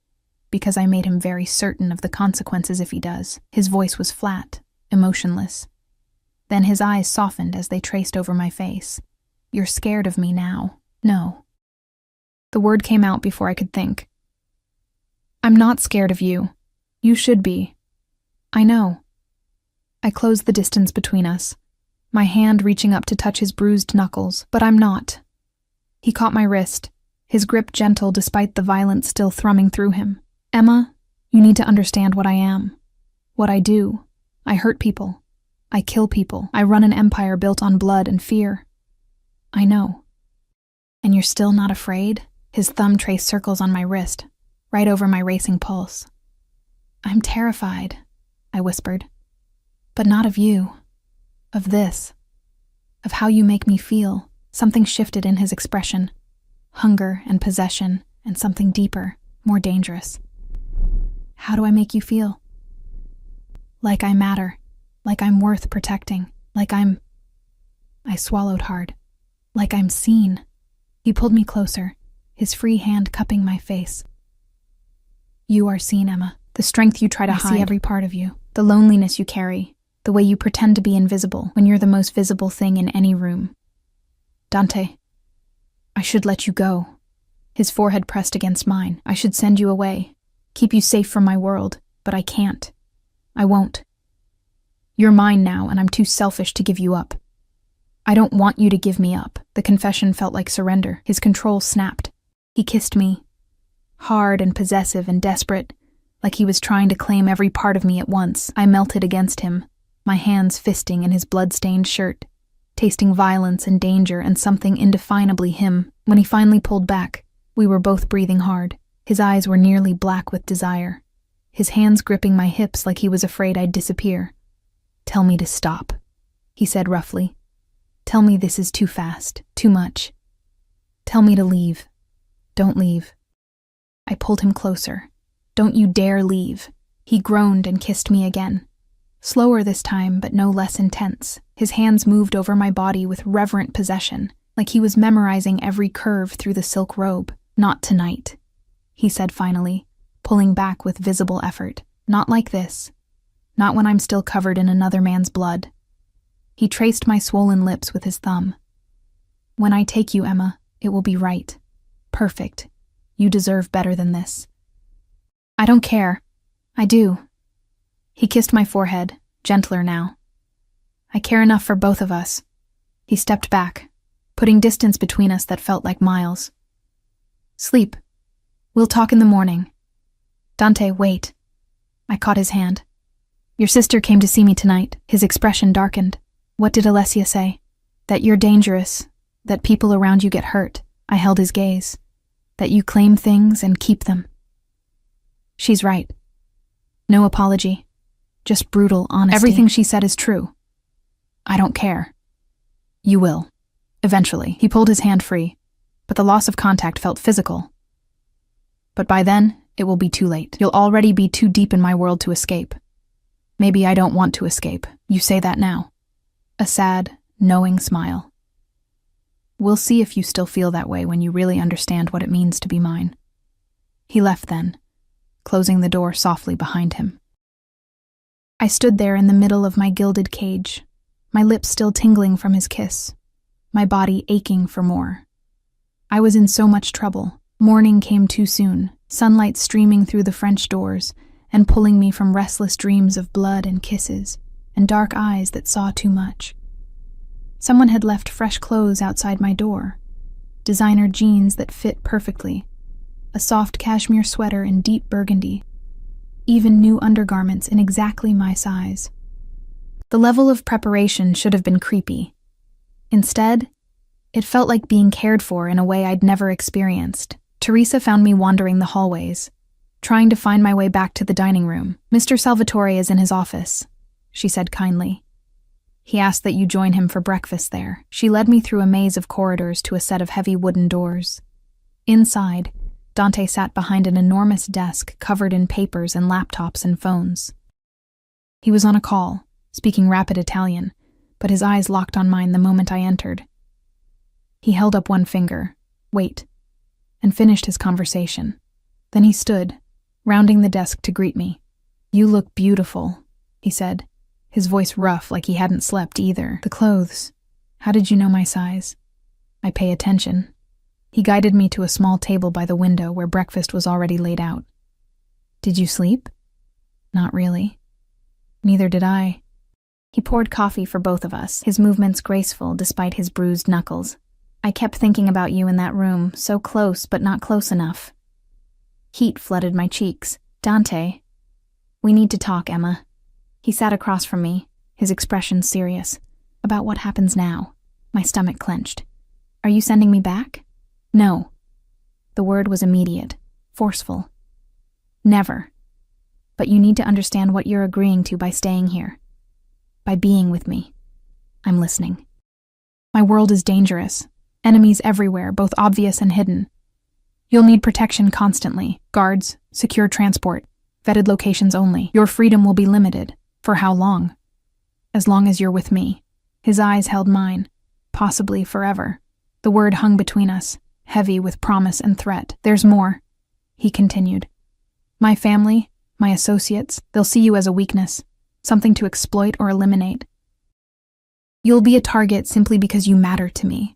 Because I made him very certain of the consequences if he does. His voice was flat, emotionless. Then his eyes softened as they traced over my face. You're scared of me now. No. The word came out before I could think. I'm not scared of you. You should be. I know. I closed the distance between us, my hand reaching up to touch his bruised knuckles, but I'm not. He caught my wrist, his grip gentle despite the violence still thrumming through him. "Emma, you need to understand what I am. What I do. I hurt people. I kill people. I run an empire built on blood and fear. I know." "And you're still not afraid?" His thumb traced circles on my wrist, right over my racing pulse. "I'm terrified," I whispered. "But not of you. Of this. Of how you make me feel." Something shifted in his expression. Hunger and possession and something deeper, more dangerous. "How do I make you feel?" "Like I matter. Like I'm worth protecting. Like I'm—" I swallowed hard. "Like I'm seen." He pulled me closer, his free hand cupping my face. "You are seen, Emma. The strength you try to hide. I see every part of you. The loneliness you carry. The way you pretend to be invisible when you're the most visible thing in any room. Dante, I should let you go." His forehead pressed against mine. "I should send you away. Keep you safe from my world. But I can't. I won't. You're mine now, and I'm too selfish to give you up. I don't want you to give me up." The confession felt like surrender. His control snapped. He kissed me, hard and possessive and desperate, like he was trying to claim every part of me at once. I melted against him, my hands fisting in his blood-stained shirt, tasting violence and danger and something indefinably him. When he finally pulled back, we were both breathing hard. His eyes were nearly black with desire, his hands gripping my hips like he was afraid I'd disappear. "Tell me to stop," he said roughly. "Tell me this is too fast, too much. Tell me to leave. Don't leave." I pulled him closer. "Don't you dare leave." He groaned and kissed me again. Slower this time, but no less intense. His hands moved over my body with reverent possession, like he was memorizing every curve through the silk robe. "Not tonight," he said finally, pulling back with visible effort. "Not like this. Not when I'm still covered in another man's blood." He traced my swollen lips with his thumb. "When I take you, Emma, it will be right. Perfect. You deserve better than this." "I don't care. I do." He kissed my forehead, gentler now. "I care enough for both of us." He stepped back, putting distance between us that felt like miles. "Sleep. We'll talk in the morning." "Dante, wait." I caught his hand. "Your sister came to see me tonight." His expression darkened. "What did Alessia say?" "That you're dangerous, that people around you get hurt." I held his gaze. "That you claim things and keep them." "She's right." No apology. Just brutal honesty. "Everything she said is true." "I don't care." "You will. Eventually." He pulled his hand free, but the loss of contact felt physical. "But by then, it will be too late. You'll already be too deep in my world to escape. Maybe I don't want to escape. You say that now." A sad, knowing smile. "We'll see if you still feel that way when you really understand what it means to be mine." He left then, closing the door softly behind him. I stood there in the middle of my gilded cage, my lips still tingling from his kiss, my body aching for more. I was in so much trouble. Morning came too soon, sunlight streaming through the French doors and pulling me from restless dreams of blood and kisses, and dark eyes that saw too much. Someone had left fresh clothes outside my door, designer jeans that fit perfectly, a soft cashmere sweater in deep burgundy, even new undergarments in exactly my size. The level of preparation should have been creepy. Instead, it felt like being cared for in a way I'd never experienced. Teresa found me wandering the hallways, trying to find my way back to the dining room. "Mr. Salvatore is in his office," she said kindly. "He asked that you join him for breakfast there." She led me through a maze of corridors to a set of heavy wooden doors. Inside, Dante sat behind an enormous desk covered in papers and laptops and phones. He was on a call, speaking rapid Italian, but his eyes locked on mine the moment I entered. He held up one finger, "Wait," and finished his conversation. Then he stood, rounding the desk to greet me. "You look beautiful," he said, his voice rough like he hadn't slept either. "The clothes. How did you know my size?" "I pay attention." He guided me to a small table by the window where breakfast was already laid out. "Did you sleep?" "Not really." "Neither did I." He poured coffee for both of us, his movements graceful despite his bruised knuckles. I kept thinking about you in that room, so close but not close enough. Heat flooded my cheeks. Dante. We need to talk, Emma. He sat across from me, his expression serious. About what happens now. My stomach clenched. Are you sending me back? No. The word was immediate, forceful. Never. But you need to understand what you're agreeing to by staying here. By being with me. I'm listening. My world is dangerous. Enemies everywhere, both obvious and hidden. You'll need protection constantly. Guards, secure transport, vetted locations only. Your freedom will be limited. For how long? As long as you're with me. His eyes held mine. Possibly forever. The word hung between us, heavy with promise and threat. There's more, he continued. My family, my associates, they'll see you as a weakness, something to exploit or eliminate. You'll be a target simply because you matter to me.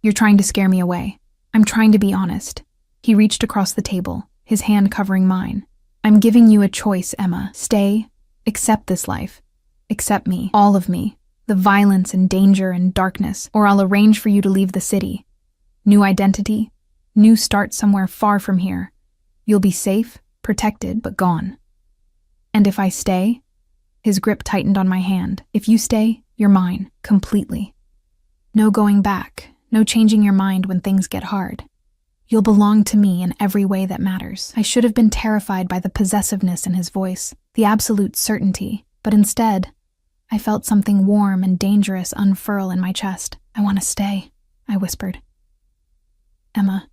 You're trying to scare me away. I'm trying to be honest. He reached across the table, his hand covering mine. I'm giving you a choice, Emma. Stay, accept this life. Accept me, all of me, the violence and danger and darkness, or I'll arrange for you to leave the city. New identity, new start somewhere far from here. You'll be safe, protected, but gone. And if I stay? His grip tightened on my hand. If you stay, you're mine, completely. No going back, no changing your mind when things get hard. You'll belong to me in every way that matters. I should have been terrified by the possessiveness in his voice, the absolute certainty, but instead, I felt something warm and dangerous unfurl in my chest. I want to stay, I whispered. Emma.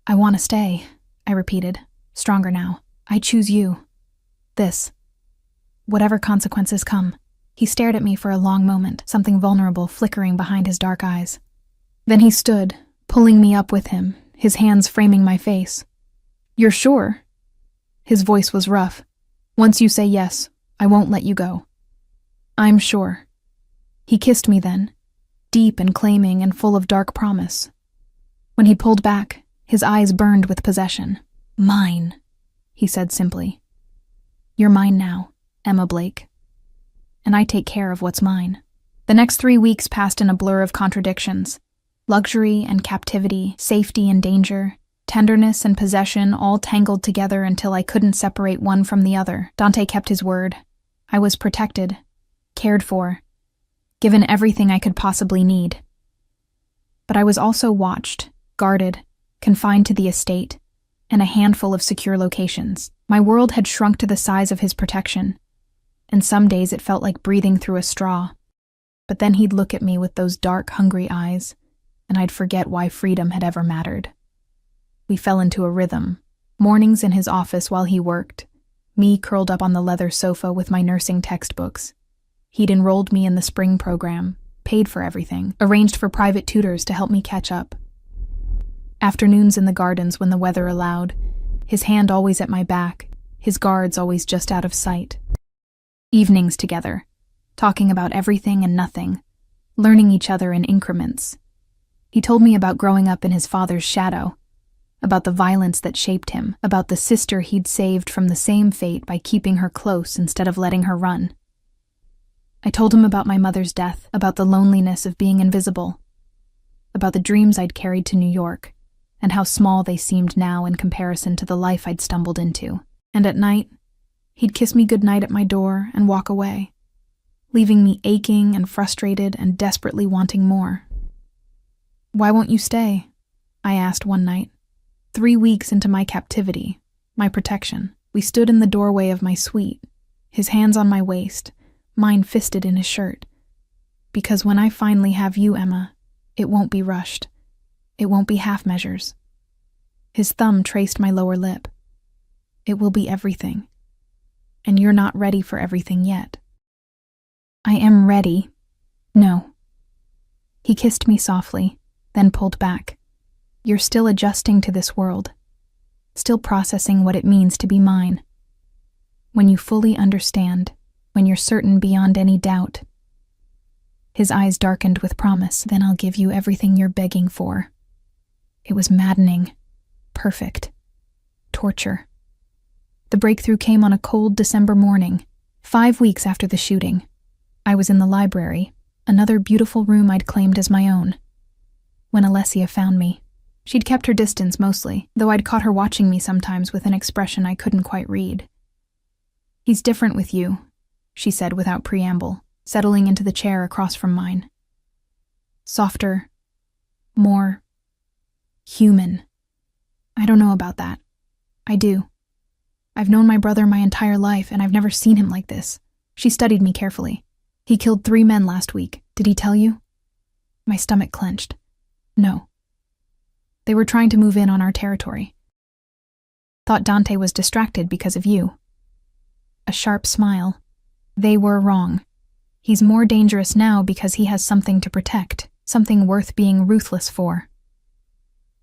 I want to stay, I repeated, stronger now. I choose you. This. Whatever consequences come. He stared at me for a long moment, something vulnerable flickering behind his dark eyes. Then he stood, pulling me up with him, his hands framing my face. You're sure? His voice was rough. Once you say yes, I won't let you go. I'm sure. He kissed me then, deep and claiming and full of dark promise. When he pulled back, his eyes burned with possession. Mine, he said simply. You're mine now, Emma Blake. And I take care of what's mine. The next 3 weeks passed in a blur of contradictions. Luxury and captivity, safety and danger, tenderness and possession all tangled together until I couldn't separate one from the other. Dante kept his word. I was protected, cared for, given everything I could possibly need. But I was also watched, guarded, confined to the estate, and a handful of secure locations. My world had shrunk to the size of his protection, and some days it felt like breathing through a straw. But then he'd look at me with those dark, hungry eyes, and I'd forget why freedom had ever mattered. We fell into a rhythm. Mornings in his office while he worked, me curled up on the leather sofa with my nursing textbooks. He'd enrolled me in the spring program, paid for everything, arranged for private tutors to help me catch up. Afternoons in the gardens when the weather allowed, his hand always at my back, his guards always just out of sight. Evenings together, talking about everything and nothing, learning each other in increments. He told me about growing up in his father's shadow, about the violence that shaped him, about the sister he'd saved from the same fate by keeping her close instead of letting her run. I told him about my mother's death, about the loneliness of being invisible, about the dreams I'd carried to New York, and how small they seemed now in comparison to the life I'd stumbled into. And at night, he'd kiss me goodnight at my door and walk away, leaving me aching and frustrated and desperately wanting more. Why won't you stay? I asked one night. 3 weeks into my captivity, my protection, we stood in the doorway of my suite, his hands on my waist, mine fisted in his shirt. Because when I finally have you, Emma, it won't be rushed. It won't be half measures. His thumb traced my lower lip. It will be everything. And you're not ready for everything yet. I am ready. No. He kissed me softly, then pulled back. You're still adjusting to this world, still processing what it means to be mine. When you fully understand, when you're certain beyond any doubt. His eyes darkened with promise. Then I'll give you everything you're begging for. It was maddening, perfect, torture. The breakthrough came on a cold December morning, 5 weeks after the shooting. I was in the library, another beautiful room I'd claimed as my own. when Alessia found me. She'd kept her distance mostly, though I'd caught her watching me sometimes with an expression I couldn't quite read. "He's different with you," she said without preamble, settling into the chair across from mine. "Softer, more human." "I don't know about that. I do. I've known my brother my entire life, and I've never seen him like this." She studied me carefully. "He killed 3 men last week. Did he tell you?" My stomach clenched. "No. They were trying to move in on our territory. Thought Dante was distracted because of you." A sharp smile. "They were wrong. He's more dangerous now because he has something to protect, something worth being ruthless for."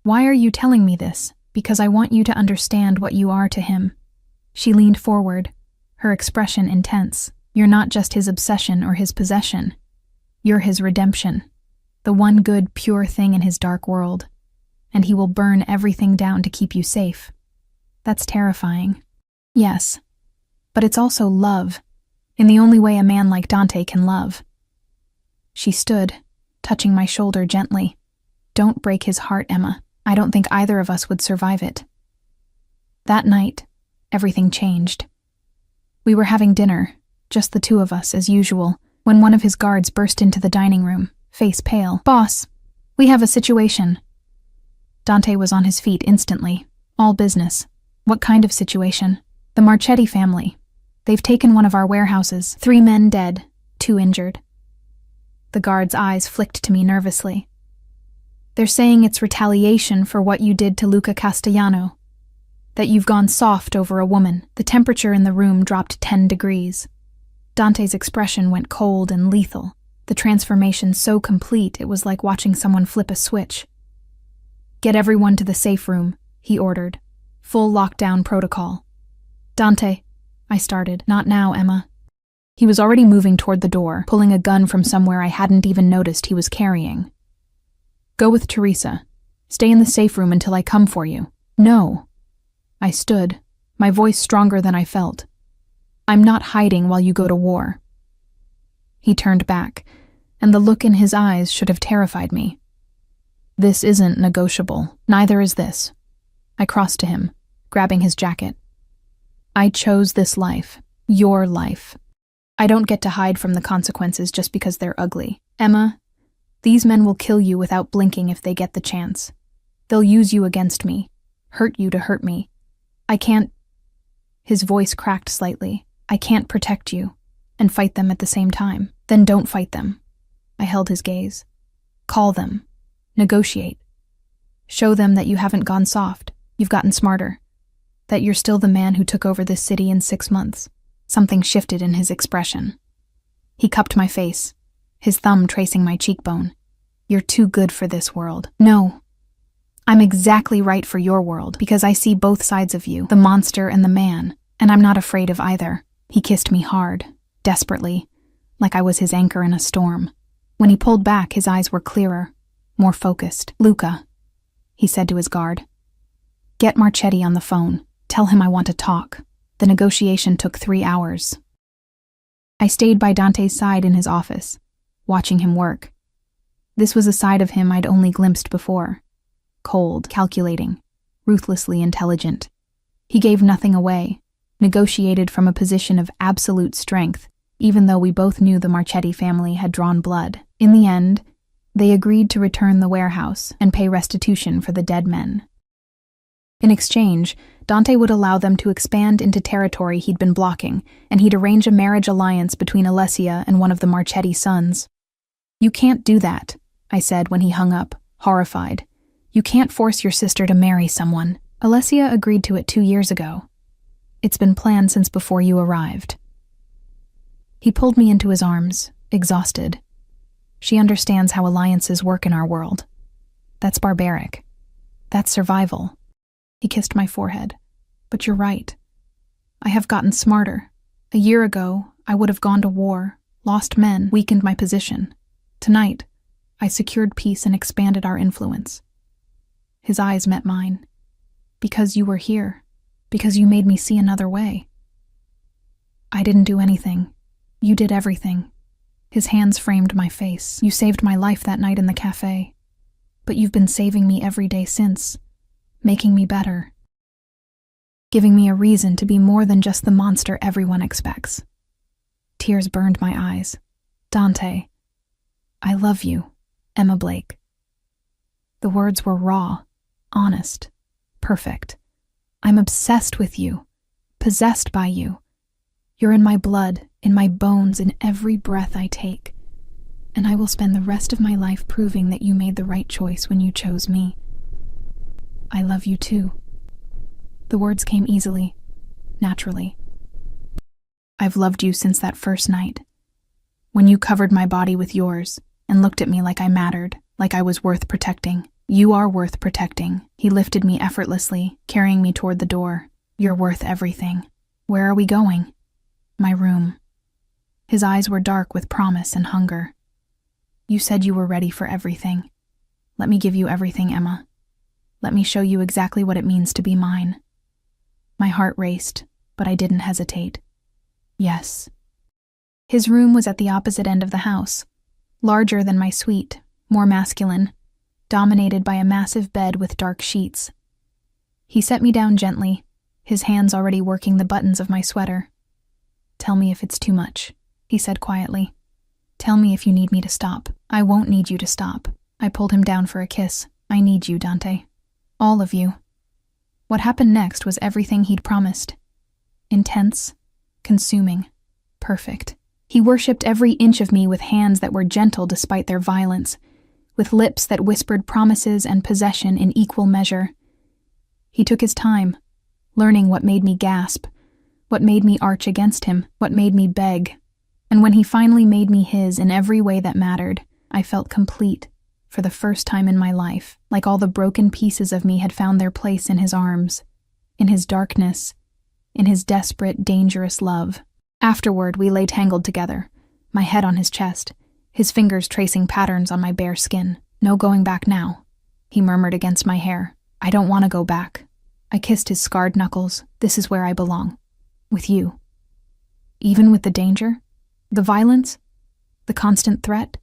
"Why are you telling me this?" "Because I want you to understand what you are to him." She leaned forward, her expression intense. "You're not just his obsession or his possession. You're his redemption, the one good, pure thing in his dark world. And he will burn everything down to keep you safe." "That's terrifying." "Yes, but it's also love, in the only way a man like Dante can love." She stood, touching my shoulder gently. "Don't break his heart, Emma. I don't think either of us would survive it." That night, everything changed. We were having dinner, just the 2 of us as usual, when one of his guards burst into the dining room, face pale. "Boss, we have a situation." Dante was on his feet instantly. "All business." "What kind of situation?" "The Marchetti family. They've taken one of our warehouses. 3 men dead, 2 injured." The guard's eyes flicked to me nervously. "They're saying it's retaliation for what you did to Luca Castellano. That you've gone soft over a woman." The temperature in the room dropped 10 degrees. Dante's expression went cold and lethal, the transformation so complete it was like watching someone flip a switch. "Get everyone to the safe room," he ordered. "Full lockdown protocol." "Dante," I started. "Not now, Emma." He was already moving toward the door, pulling a gun from somewhere I hadn't even noticed he was carrying. "Go with Teresa. Stay in the safe room until I come for you." "No." I stood, my voice stronger than I felt. "I'm not hiding while you go to war." He turned back, and the look in his eyes should have terrified me. "This isn't negotiable. Neither is this." I crossed to him, grabbing his jacket. "I chose this life. Your life. I don't get to hide from the consequences just because they're ugly. Emma, these men will kill you without blinking if they get the chance. They'll use you against me, hurt you to hurt me. I can't—" His voice cracked slightly. "I can't protect you and fight them at the same time." "Then don't fight them." I held his gaze. "Call them. Negotiate. Show them that you haven't gone soft. You've gotten smarter. That you're still the man who took over this city in 6 months." Something shifted in his expression. He cupped my face, his thumb tracing my cheekbone. "You're too good for this world." "No. I'm exactly right for your world, because I see both sides of you, the monster and the man, and I'm not afraid of either." He kissed me hard, desperately, like I was his anchor in a storm. When he pulled back, his eyes were clearer, more focused. "Luca," he said to his guard, "get Marchetti on the phone. Tell him I want to talk." The negotiation took 3 hours. I stayed by Dante's side in his office, watching him work. This was a side of him I'd only glimpsed before. Cold, calculating, ruthlessly intelligent. He gave nothing away, negotiated from a position of absolute strength, even though we both knew the Marchetti family had drawn blood. In the end, they agreed to return the warehouse and pay restitution for the dead men. In exchange, Dante would allow them to expand into territory he'd been blocking, and he'd arrange a marriage alliance between Alessia and one of the Marchetti sons. "You can't do that," I said when he hung up, horrified. "You can't force your sister to marry someone." "Alessia agreed to it 2 years ago. It's been planned since before you arrived." He pulled me into his arms, exhausted. "She understands how alliances work in our world. That's barbaric. That's survival." He kissed my forehead. "But you're right. I have gotten smarter. A year ago, I would have gone to war, lost men, weakened my position. Tonight, I secured peace and expanded our influence." His eyes met mine. "Because you were here. Because you made me see another way." "I didn't do anything. You did everything." His hands framed my face. "You saved my life that night in the cafe. but you've been saving me every day since, making me better, giving me a reason to be more than just the monster everyone expects. Tears burned my eyes. Dante, I love you, Emma Blake. The words were raw, honest, perfect. I'm obsessed with you, possessed by you. You're in my blood, in my bones, in every breath I take. And I will spend the rest of my life proving that you made the right choice when you chose me. I love you too. The words came easily, naturally. I've loved you since that first night, when you covered my body with yours and looked at me like I mattered, like I was worth protecting. You are worth protecting. He lifted me effortlessly, carrying me toward the door. You're worth everything. Where are we going? My room. His eyes were dark with promise and hunger. You said you were ready for everything. Let me give you everything, Emma. Let me show you exactly what it means to be mine. My heart raced, but I didn't hesitate. Yes. His room was at the opposite end of the house, larger than my suite, more masculine, dominated by a massive bed with dark sheets. He set me down gently, his hands already working the buttons of my sweater. Tell me if it's too much, he said quietly. Tell me if you need me to stop. I won't need you to stop. I pulled him down for a kiss. I need you, Dante. All of you. What happened next was everything he'd promised. Intense, consuming, perfect. He worshipped every inch of me with hands that were gentle despite their violence, with lips that whispered promises and possession in equal measure. He took his time, learning what made me gasp, what made me arch against him, what made me beg. And when he finally made me his in every way that mattered, I felt complete, for the first time in my life, like all the broken pieces of me had found their place in his arms, in his darkness, in his desperate, dangerous love. Afterward, we lay tangled together, my head on his chest, his fingers tracing patterns on my bare skin. No going back now, he murmured against my hair. I don't want to go back. I kissed his scarred knuckles. This is where I belong. With you. Even with the danger, the violence, the constant threat,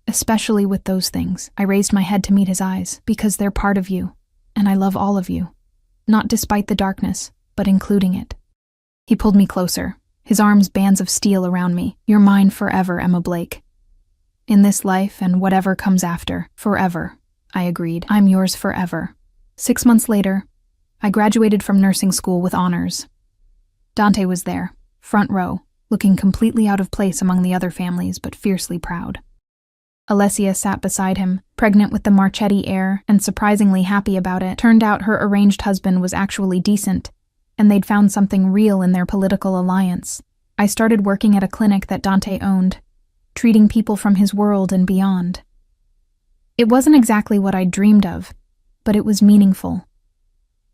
especially with those things. I raised my head to meet his eyes, because they're part of you, and I love all of you. Not despite the darkness, but including it. He pulled me closer, his arms bands of steel around me. You're mine forever, Emma Blake. In this life and whatever comes after, forever, I agreed. I'm yours forever. 6 months later, I graduated from nursing school with honors. Dante was there, front row, looking completely out of place among the other families, but fiercely proud. Alessia sat beside him, pregnant with the Marchetti air and surprisingly happy about it. Turned out her arranged husband was actually decent, and they'd found something real in their political alliance. I started working at a clinic that Dante owned, treating people from his world and beyond. It wasn't exactly what I'd dreamed of, but it was meaningful.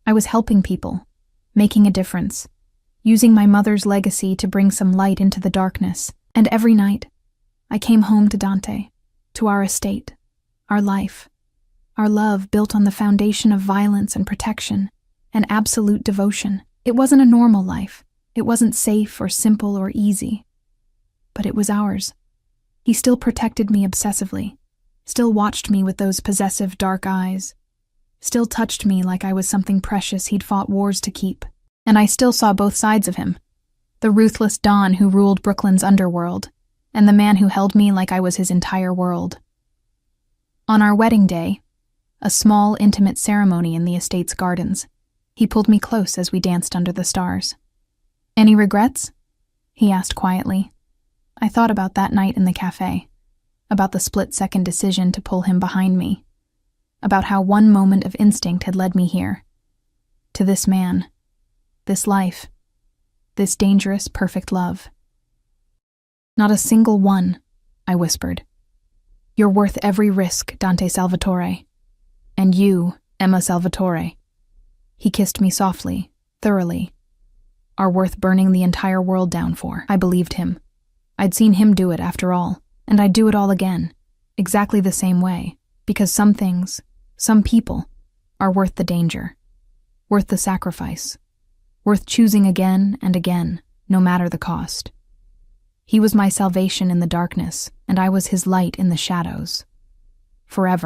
I was helping people, making a difference, using my mother's legacy to bring some light into the darkness. And every night, I came home to Dante, to our estate, our life, our love built on the foundation of violence and protection, and absolute devotion. It wasn't a normal life. It wasn't safe or simple or easy. But it was ours. He still protected me obsessively, still watched me with those possessive dark eyes, still touched me like I was something precious he'd fought wars to keep. And I still saw both sides of him, the ruthless Don who ruled Brooklyn's underworld, and the man who held me like I was his entire world. On our wedding day, a small, intimate ceremony in the estate's gardens, he pulled me close as we danced under the stars. Any regrets? He asked quietly. I thought about that night in the cafe, about the split-second decision to pull him behind me, about how one moment of instinct had led me here, to this man, this life, this dangerous, perfect love. Not a single one, I whispered. You're worth every risk, Dante Salvatore. And you, Emma Salvatore. He kissed me softly, thoroughly. Are worth burning the entire world down for. I believed him. I'd seen him do it after all, and I'd do it all again, exactly the same way, because some things, some people, are worth the danger, worth the sacrifice, worth choosing again and again, no matter the cost. He was my salvation in the darkness, and I was his light in the shadows. Forever.